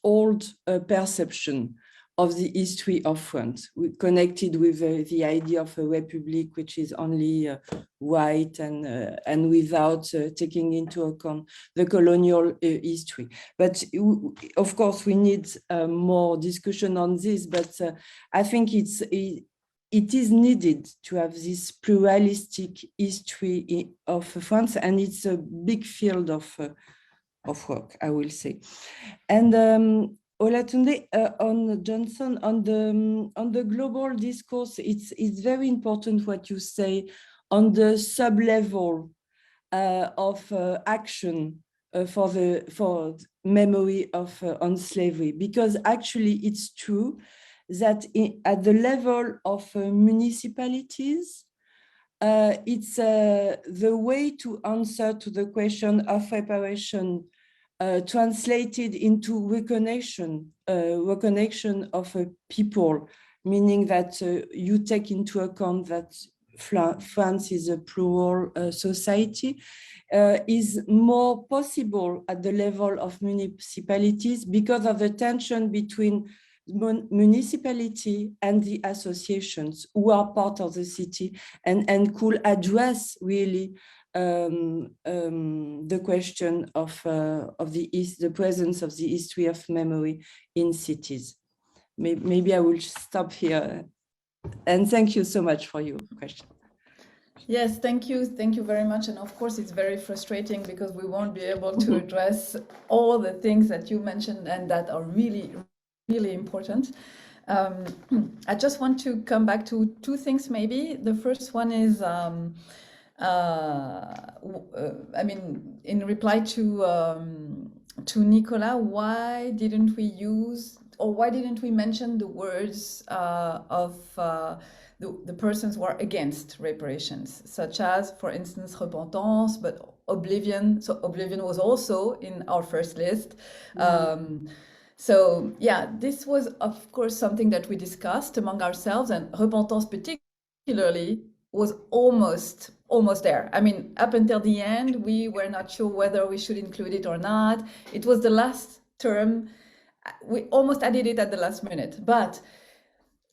old perception of the history of France, connected with the idea of a republic, which is only white and without taking into account the colonial history. But of course, we need more discussion on this. But I think it is needed to have this pluralistic history of France, and it's a big field of work, I will say. And Olatunde, on Johnson, on the global discourse, it's very important what you say on the sub-level of action for memory of on slavery, because actually it's true that at the level of municipalities, it's the way to answer to the question of reparation translated into reconnection of people, meaning that you take into account that France is a plural society, is more possible at the level of municipalities because of the tension between municipality and the associations who are part of the city and could address really the question of the presence of the history of memory in cities. Maybe I will stop here, and thank you so much for your question. Yes, thank you very much. And of course, it's very frustrating because we won't be able to address all the things that you mentioned and that are really, really important. I just want to come back to two things maybe. The first one is, I mean, in reply to Nicolas, why didn't we use, or why didn't we mention the words of the persons who are against reparations, such as, for instance, repentance, but oblivion. So oblivion was also in our first list. So yeah, this was of course something that we discussed among ourselves, and repentance particularly was almost there. I mean, up until the end, we were not sure whether we should include it or not. It was the last term. We almost added it at the last minute. But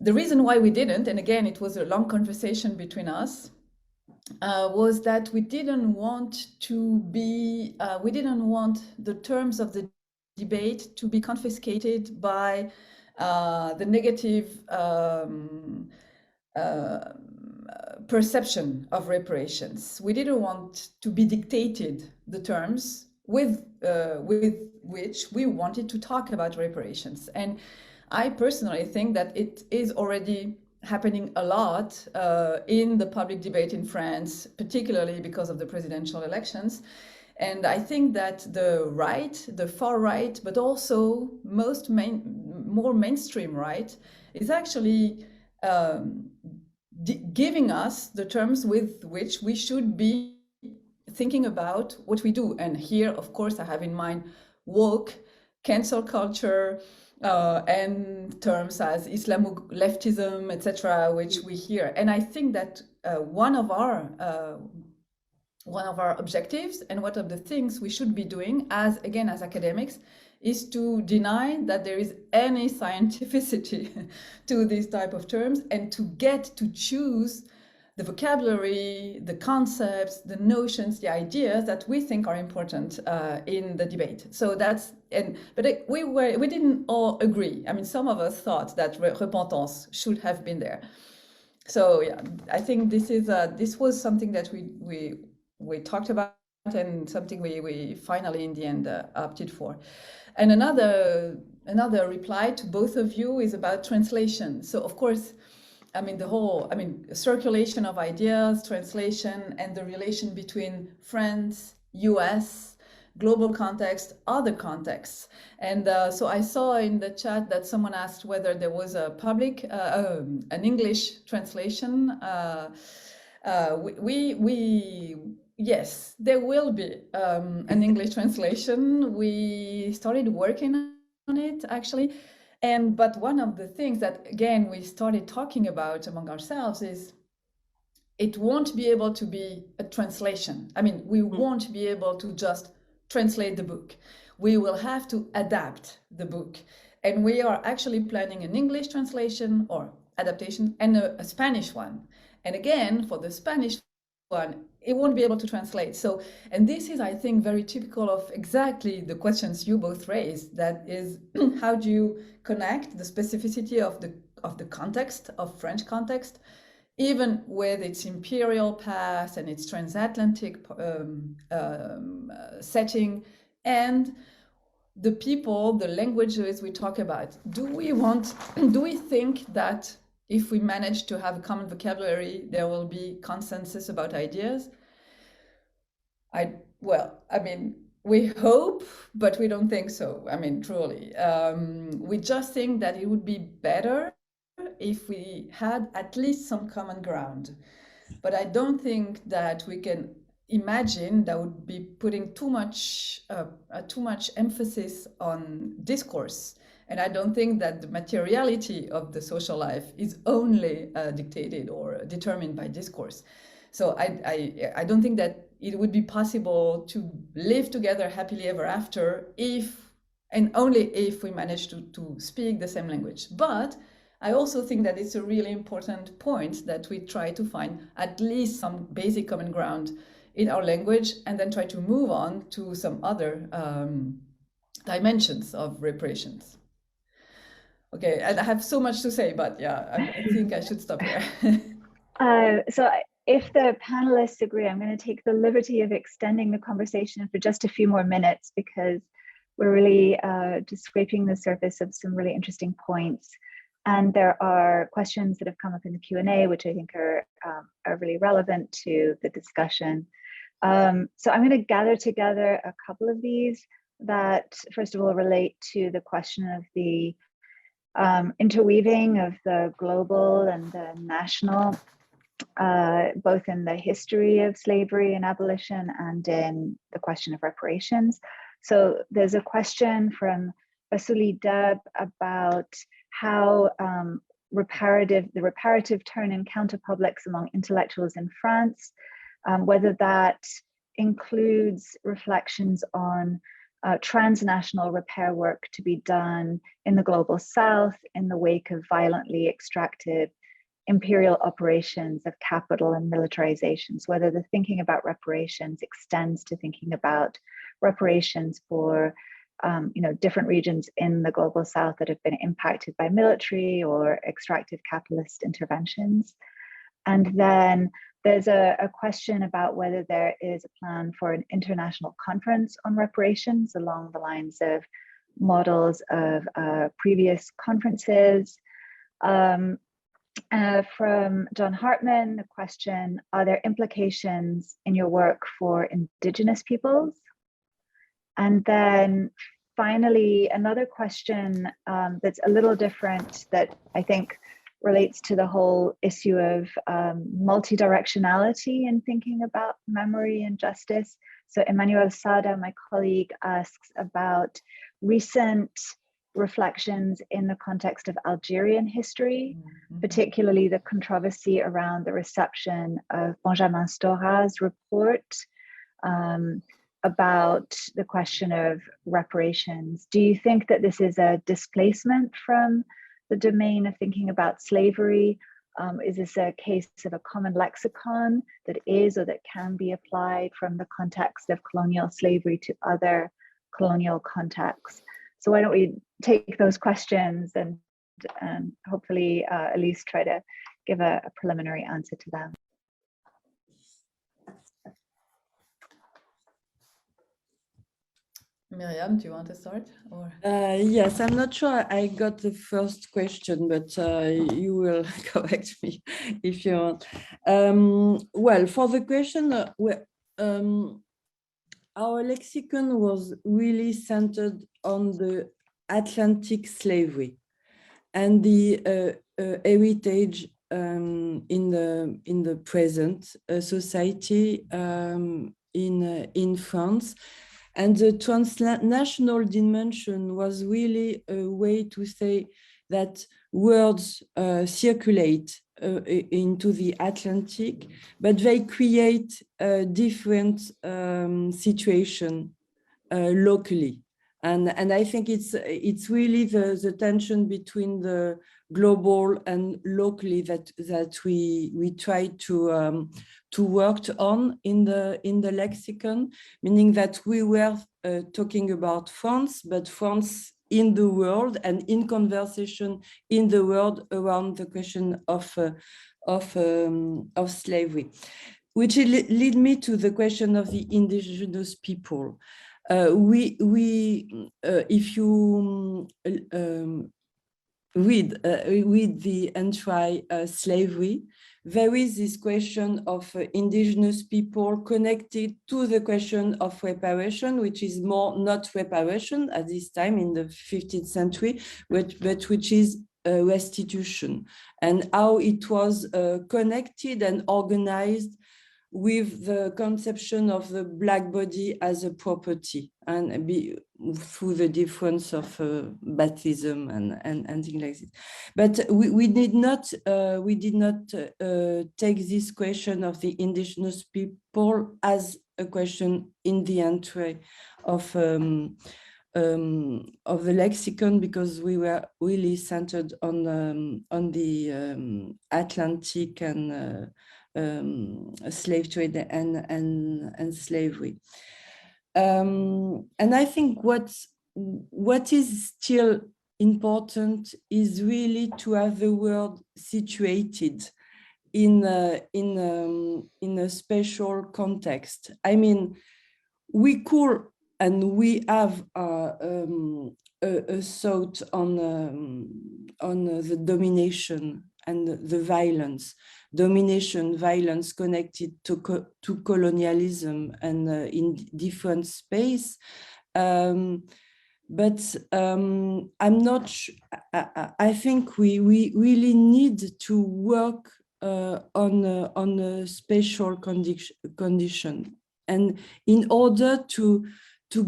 the reason why we didn't, and again, it was a long conversation between us, was that we didn't want the terms of the debate to be confiscated by the negative perception of reparations. We didn't want to be dictated the terms with which we wanted to talk about reparations. And I personally think that it is already happening a lot in the public debate in France, particularly because of the presidential elections. And I think that the right, the far right, but also more mainstream right, is actually giving us the terms with which we should be thinking about what we do. And here, of course, I have in mind woke, cancel culture, and terms as Islamo-leftism, etc., which we hear. And I think that one of one of our objectives and one of the things we should be doing as academics is to deny that there is any scientificity to these type of terms, and to get to choose the vocabulary, the concepts, the notions, the ideas that we think are important in the debate. So that's, we didn't all agree. I mean, some of us thought that repentance should have been there. So yeah, I think this was something that we talked about, and something we finally in the end opted for. And another reply to both of you is about translation. So of course, I mean, circulation of ideas, translation, and the relation between France, US, global context, other contexts. And so I saw in the chat that someone asked whether there was a public, an English translation. Yes, there will be an English translation. We started working on it, actually. But one of the things that, again, we started talking about among ourselves is it won't be able to be a translation. I mean, we won't be able to just translate the book. We will have to adapt the book. And we are actually planning an English translation or adaptation and a Spanish one. And again, for the Spanish one, it won't be able to translate. So, and this is, I think, very typical of exactly the questions you both raised. That is, how do you connect the specificity of the context, of French context, even with its imperial past and its transatlantic setting, and the people, the languages we talk about? Do we think that if we manage to have a common vocabulary, there will be consensus about ideas? I mean, we hope, but we don't think so. I mean, truly. We just think that it would be better if we had at least some common ground. But I don't think that we can imagine that would be putting too much emphasis on discourse. And I don't think that the materiality of the social life is only dictated or determined by discourse. So I don't think that it would be possible to live together happily ever after if, and only if, we manage to speak the same language. But I also think that it's a really important point that we try to find at least some basic common ground in our language, and then try to move on to some other dimensions of reparations. Okay, and I have so much to say, but yeah, I think I should stop here. So if the panelists agree, I'm going to take the liberty of extending the conversation for just a few more minutes, because we're really just scraping the surface of some really interesting points. And there are questions that have come up in the Q&A, which I think are really relevant to the discussion. So I'm going to gather together a couple of these that, first of all, relate to the question of the interweaving of the global and the national, both in the history of slavery and abolition and in the question of reparations. So there's a question from Bessone Deb about how the reparative turn in counterpublics among intellectuals in France, whether that includes reflections on transnational repair work to be done in the global south in the wake of violently extracted imperial operations of capital and militarizations, whether the thinking about reparations extends to thinking about reparations for different regions in the global south that have been impacted by military or extractive capitalist interventions. And then there's a question about whether there is a plan for an international conference on reparations along the lines of models of previous conferences. From John Hartman, the question, are there implications in your work for Indigenous peoples? And then finally, another question that's a little different that I think relates to the whole issue of multidirectionality in thinking about memory and justice. So Emmanuel Sada, my colleague, asks about recent reflections in the context of Algerian history, particularly the controversy around the reception of Benjamin Stora's report about the question of reparations. Do you think that this is a displacement from the domain of thinking about slavery? Is this a case of a common lexicon that is or that can be applied from the context of colonial slavery to other colonial contexts? So why don't we take those questions and hopefully at least try to give a preliminary answer to them. Myriam, do you want to start? Or yes, I'm not sure I got the first question, but you will correct me if you want. Well, for the question, our lexicon was really centered on the Atlantic slavery and the heritage in the present society in France. And the transnational dimension was really a way to say that words circulate into the Atlantic, but they create a different situation locally. And I think it's really the tension between the global and locally that we try to work on in the lexicon, meaning that we were talking about France, but France in the world and in conversation in the world around the question of slavery, which lead me to the question of the indigenous people. If you read the anti-slavery, there is this question of indigenous people connected to the question of reparation, which is more not reparation at this time in the 15th century, but which is restitution, and how it was connected and organized with the conception of the black body as a property, and through the difference of baptism and things like this. But we did not take this question of the indigenous people as a question in the entry of the lexicon, because we were really centered on the Atlantic and slave trade and slavery. And I think what is still important is really to have the word situated in a special context. I mean, we could and we have a thought on the domination and the violence. Domination, violence connected to colonialism and in different space. But I'm not, I think we really need to work on a special condition. And in order to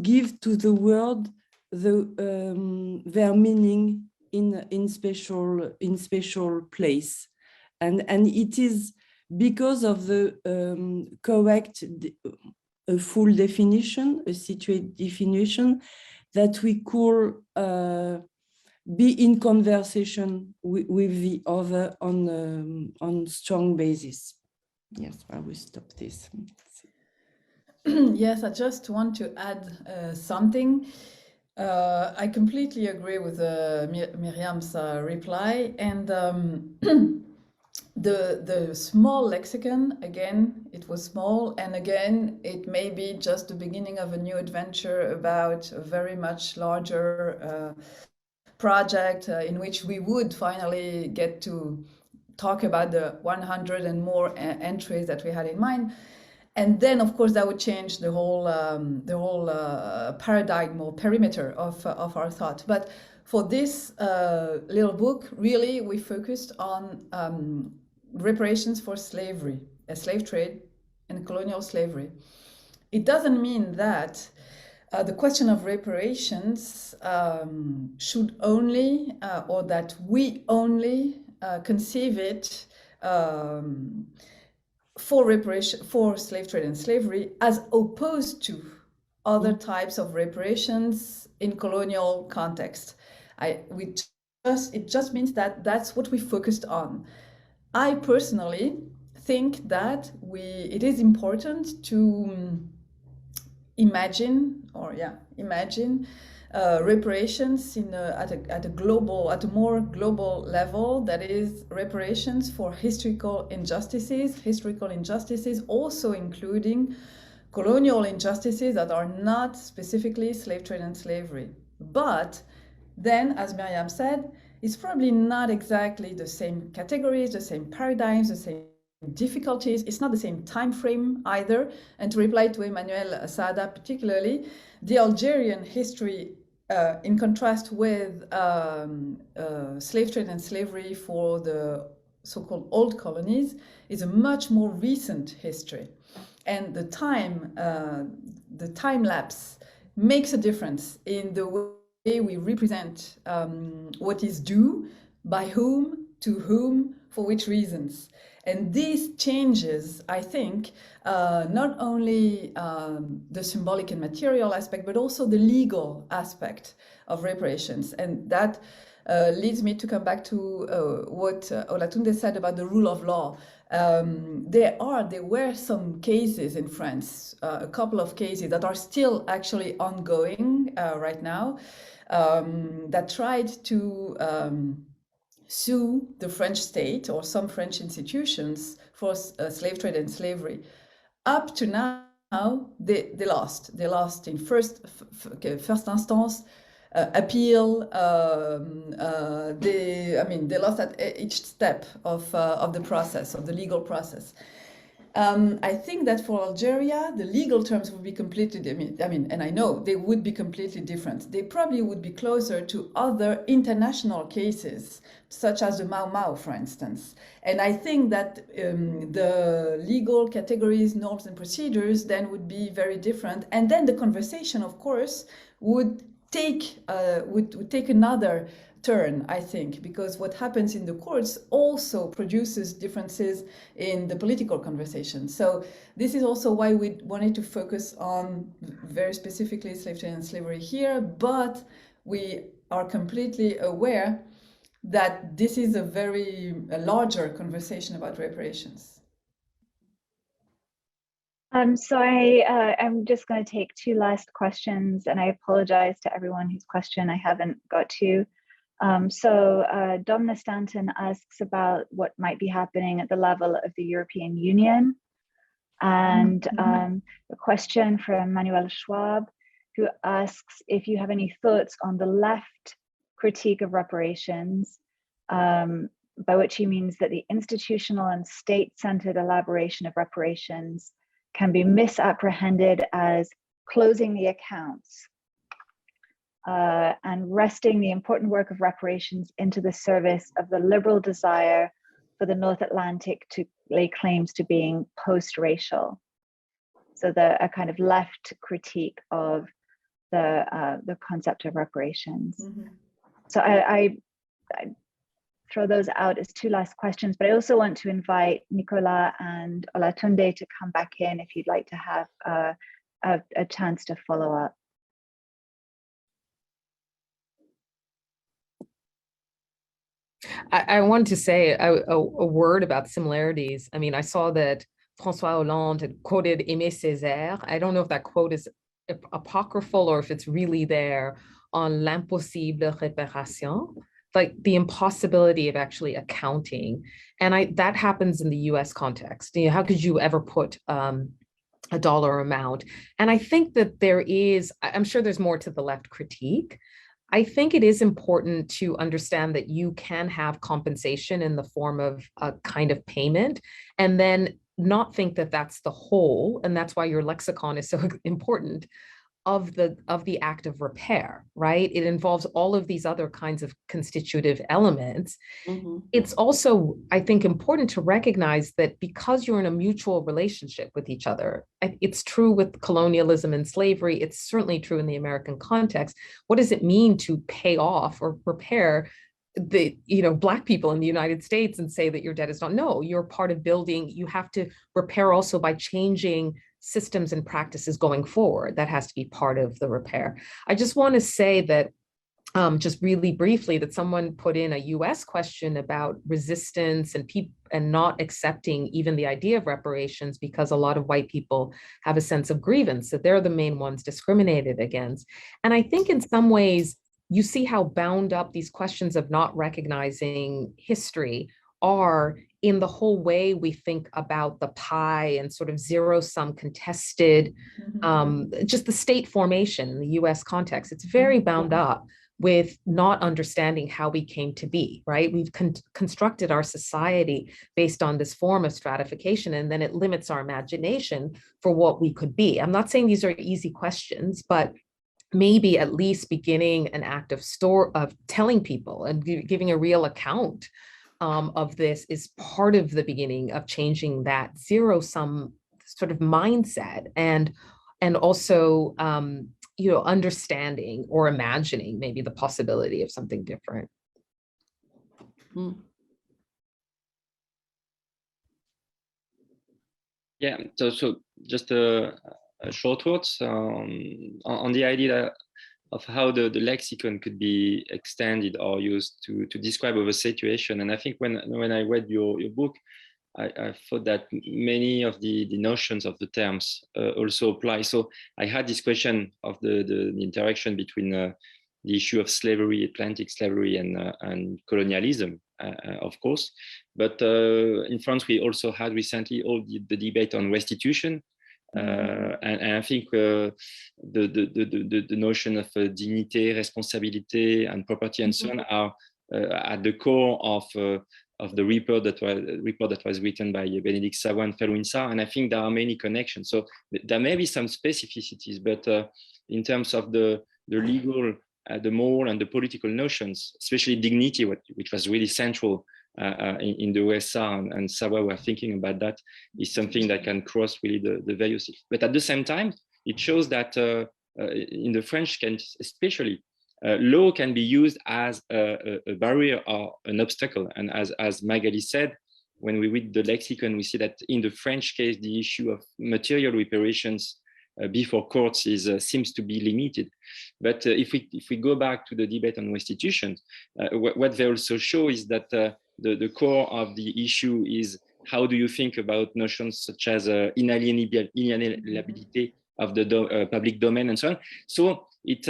give to the world their meaning in special place. And it is because of the correct full definition, a situate definition, that we could be in conversation with the other on strong basis. Yes, I will stop this. Yes, I just want to add something. I completely agree with Myriam's reply, and the small lexicon, again, it was small, and again, it may be just the beginning of a new adventure about a very much larger project in which we would finally get to talk about the 100 and more entries that we had in mind. And then, of course, that would change the whole paradigm or perimeter of our thought. But for this little book, really, we focused on reparations for slavery, slave trade and colonial slavery. It doesn't mean that the question of reparations should only, or that we only conceive it for reparation, for slave trade and slavery, as opposed to other types of reparations in colonial context. It just means that that's what we focused on. I personally think that it is important to imagine reparations at a more global level, that is reparations for historical injustices, also including colonial injustices that are not specifically slave trade and slavery. But then, as Myriam said, it's probably not exactly the same categories, the same paradigms, the same difficulties. It's not the same time frame either. And to reply to Emmanuel Saada particularly, the Algerian history, in contrast with slave trade and slavery for the so-called old colonies, is a much more recent history. And the time lapse makes a difference in the way we represent what is due, by whom, to whom, for which reasons. And these changes, I think, not only the symbolic and material aspect, but also the legal aspect of reparations. And that leads me to come back to what Olatunde said about the rule of law. There were some cases in France, a couple of cases that are still actually ongoing right now, that tried to sue the French state or some French institutions for slave trade and slavery. Up to now, they lost. They lost in first instance, appeal. They lost at each step of the process, of the legal process. I think that for Algeria, the legal terms would be completely, and I know they would be completely different. They probably would be closer to other international cases, such as the Mau Mau, for instance. And I think that the legal categories, norms, and procedures then would be very different. And then the conversation, of course, would take another turn, I think, because what happens in the courts also produces differences in the political conversation. So this is also why we wanted to focus on very specifically slave trade and slavery here, but we are completely aware that this is a larger conversation about reparations. So I'm just going to take two last questions, and I apologize to everyone whose question I haven't got to. Domna Stanton asks about what might be happening at the level of the European Union. And a question from Manuel Schwab, who asks if you have any thoughts on the left critique of reparations, by which he means that the institutional and state-centered elaboration of reparations can be misapprehended as closing the accounts, and resting the important work of reparations into the service of the liberal desire for the North Atlantic to lay claims to being post-racial. So a kind of left critique of the concept of reparations. Mm-hmm. So I throw those out as two last questions, but I also want to invite Nicolas and Olatunde to come back in if you'd like to have a chance to follow up. I wanted to say a word about similarities. I mean, I saw that François Hollande had quoted Aimé Césaire. I don't know if that quote is apocryphal or if it's really there, on l'impossible réparation, like the impossibility of actually accounting. And that happens in the US context. You know, how could you ever put a dollar amount? And I think that I'm sure there's more to the left critique. I think it is important to understand that you can have compensation in the form of a kind of payment, and then not think that that's the whole, and that's why your lexicon is so important, of the act of repair, right? It involves all of these other kinds of constitutive elements. Mm-hmm. It's also, I think, important to recognize that because you're in a mutual relationship with each other, it's true with colonialism and slavery, it's certainly true in the American context. What does it mean to pay off or repair Black people in the United States and say that your debt is not. No, you're part of building. You have to repair also by changing systems and practices going forward. That has to be part of the repair. I just want to say that just really briefly, that someone put in a US question about resistance and not accepting even the idea of reparations because a lot of white people have a sense of grievance, that they're the main ones discriminated against. And I think in some ways, you see how bound up these questions of not recognizing history are in the whole way we think about the pie and sort of zero-sum contested, just the state formation in the US context. It's very bound up with not understanding how we came to be, right? We've constructed our society based on this form of stratification, and then it limits our imagination for what we could be. I'm not saying these are easy questions, but maybe at least beginning an act of telling people and giving a real account of this is part of the beginning of changing that zero-sum sort of mindset, and also understanding or imagining maybe the possibility of something different. Yeah, so just a short words on the idea of how the lexicon could be extended or used to describe a situation. And I think when I read your book, I thought that many of the notions of the terms also apply. So I had this question of the interaction between the issue of slavery, Atlantic slavery, and colonialism, of course. But in France, we also had recently all the debate on restitution. And I think the notion of dignity, responsibility, and property and so on are at the core of the report that was written by Bénédicte Savoie and Felwine Sarr, and I think there are many connections. So there may be some specificities, but in terms of the legal, the moral, and the political notions, especially dignity, which was really central in the way Sarr and Savoie were thinking about that, is something that can cross really the various. But at the same time, it shows that in the French case, especially, law can be used as a barrier or an obstacle. And as Magali said, when we read the lexicon, we see that in the French case, the issue of material reparations before courts seems to be limited. But if we go back to the debate on restitution, what they also show is that the core of the issue is how do you think about notions such as inalienability of the public domain and so on. So it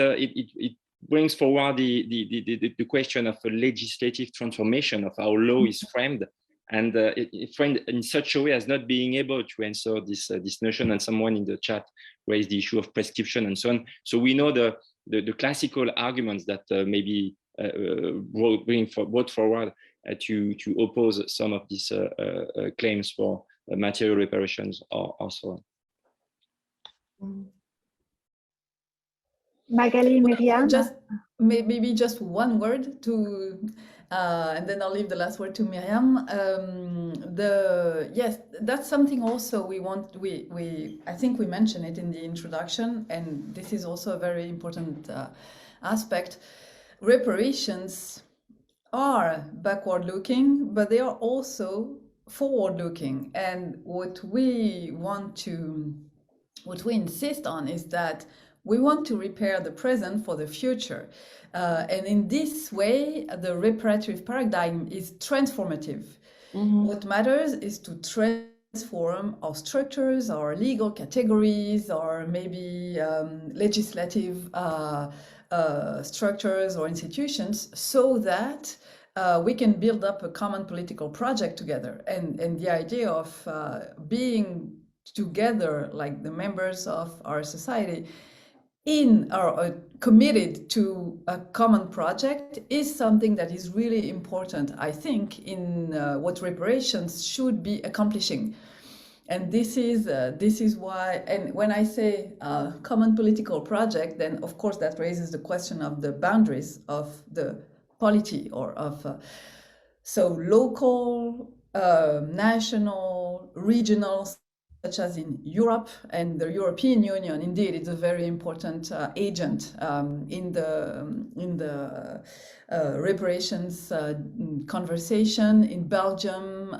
brings forward the question of a legislative transformation of how law is framed, and it framed in such a way as not being able to answer this notion. And someone in the chat raised the issue of prescription and so on. So we know the classical arguments that maybe brought forward to oppose some of these claims for material reparations or so on. Magali, Myriam? Maybe just one word to, and then I'll leave the last word to Myriam. Yes, that's something also I think we mentioned it in the introduction, and this is also a very important aspect. Reparations are backward looking, but they are also forward looking. And what we insist on is that we want to repair the present for the future. And in this way, the reparative paradigm is transformative. What matters is to transform our structures, our legal categories, or maybe legislative structures or institutions, so that we can build up a common political project together. And the idea of being together, like the members of our society, are committed to a common project, is something that is really important, I think, in what reparations should be accomplishing. And this is why, and when I say common political project, then of course that raises the question of the boundaries of the polity, or of so local, national, regional, such as in Europe and the European Union. Indeed, it's a very important agent in the reparations conversation. In Belgium,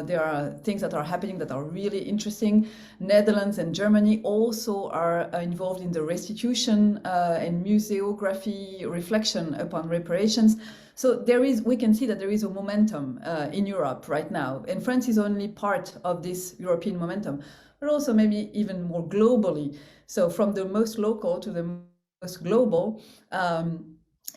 there are things that are happening that are really interesting. Netherlands and Germany also are involved in the restitution and museography reflection upon reparations. So we can see that there is a momentum in Europe right now, and France is only part of this European momentum, but also maybe even more globally. So from the most local to the most global,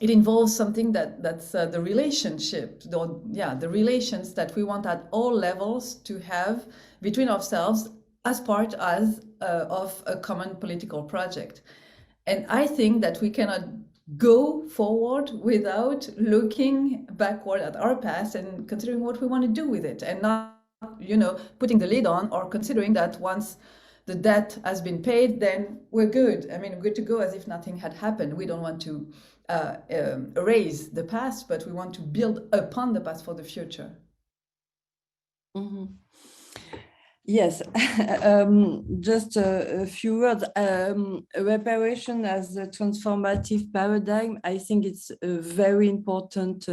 it involves something that's the relationship, the relations that we want at all levels to have between ourselves as part of a common political project. And I think that we cannot go forward without looking backward at our past and considering what we want to do with it, and not, putting the lid on or considering that once the debt has been paid, then we're good. I mean, we're good to go as if nothing had happened. We don't want to erase the past, but we want to build upon the past for the future. Mm-hmm. Yes, just a few words. Reparation as a transformative paradigm, I think it's a very important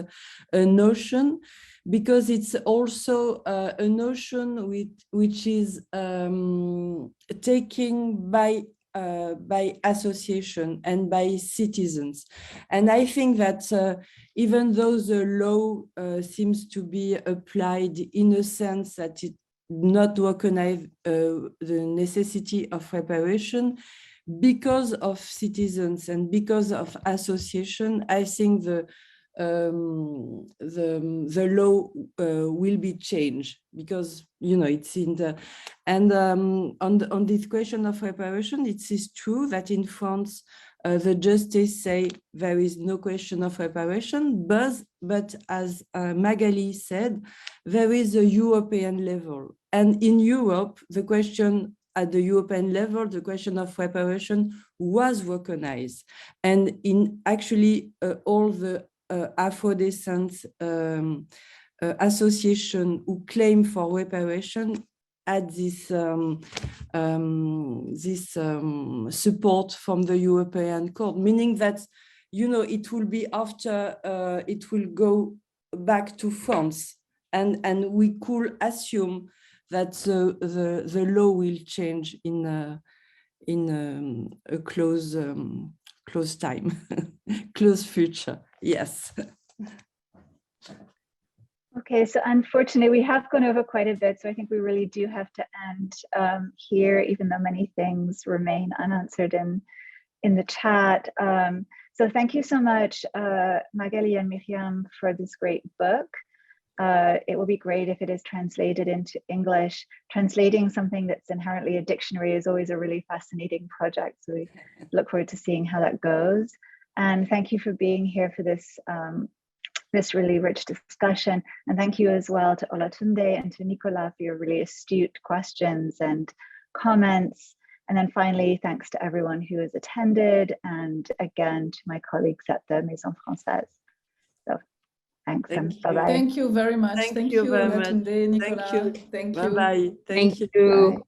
notion, because it's also a notion which is taken by association and by citizens. And I think that even though the law seems to be applied in a sense that it not recognize the necessity of reparation, because of citizens and because of association, I think the law will be changed, because it's in the, and on this question of reparation, it is true that in France the justice say there is no question of reparation, but as Magali said, there is a European level, and in Europe the question at the European level, the question of reparation was recognized, and in actually all the Afro-descent association who claim for reparation had this support from the European Court, meaning that it will be after it will go back to France, and we could assume that the law will change in a close time, close future. Yes. Okay, so unfortunately, we have gone over quite a bit, so I think we really do have to end here, even though many things remain unanswered in the chat. So thank you so much, Magali and Myriam, for this great book. It will be great if it is translated into English. Translating something that's inherently a dictionary is always a really fascinating project, so we look forward to seeing how that goes. And thank you for being here for this this really rich discussion. And thank you as well to Olatunde and to Nicolas for your really astute questions and comments. And then finally, thanks to everyone who has attended, and again to my colleagues at the Maison Française. So thanks and bye-bye. Thank you very much. Thank you, very much. Olatunde, Nicolas. Thank you. Bye-bye. Thank you.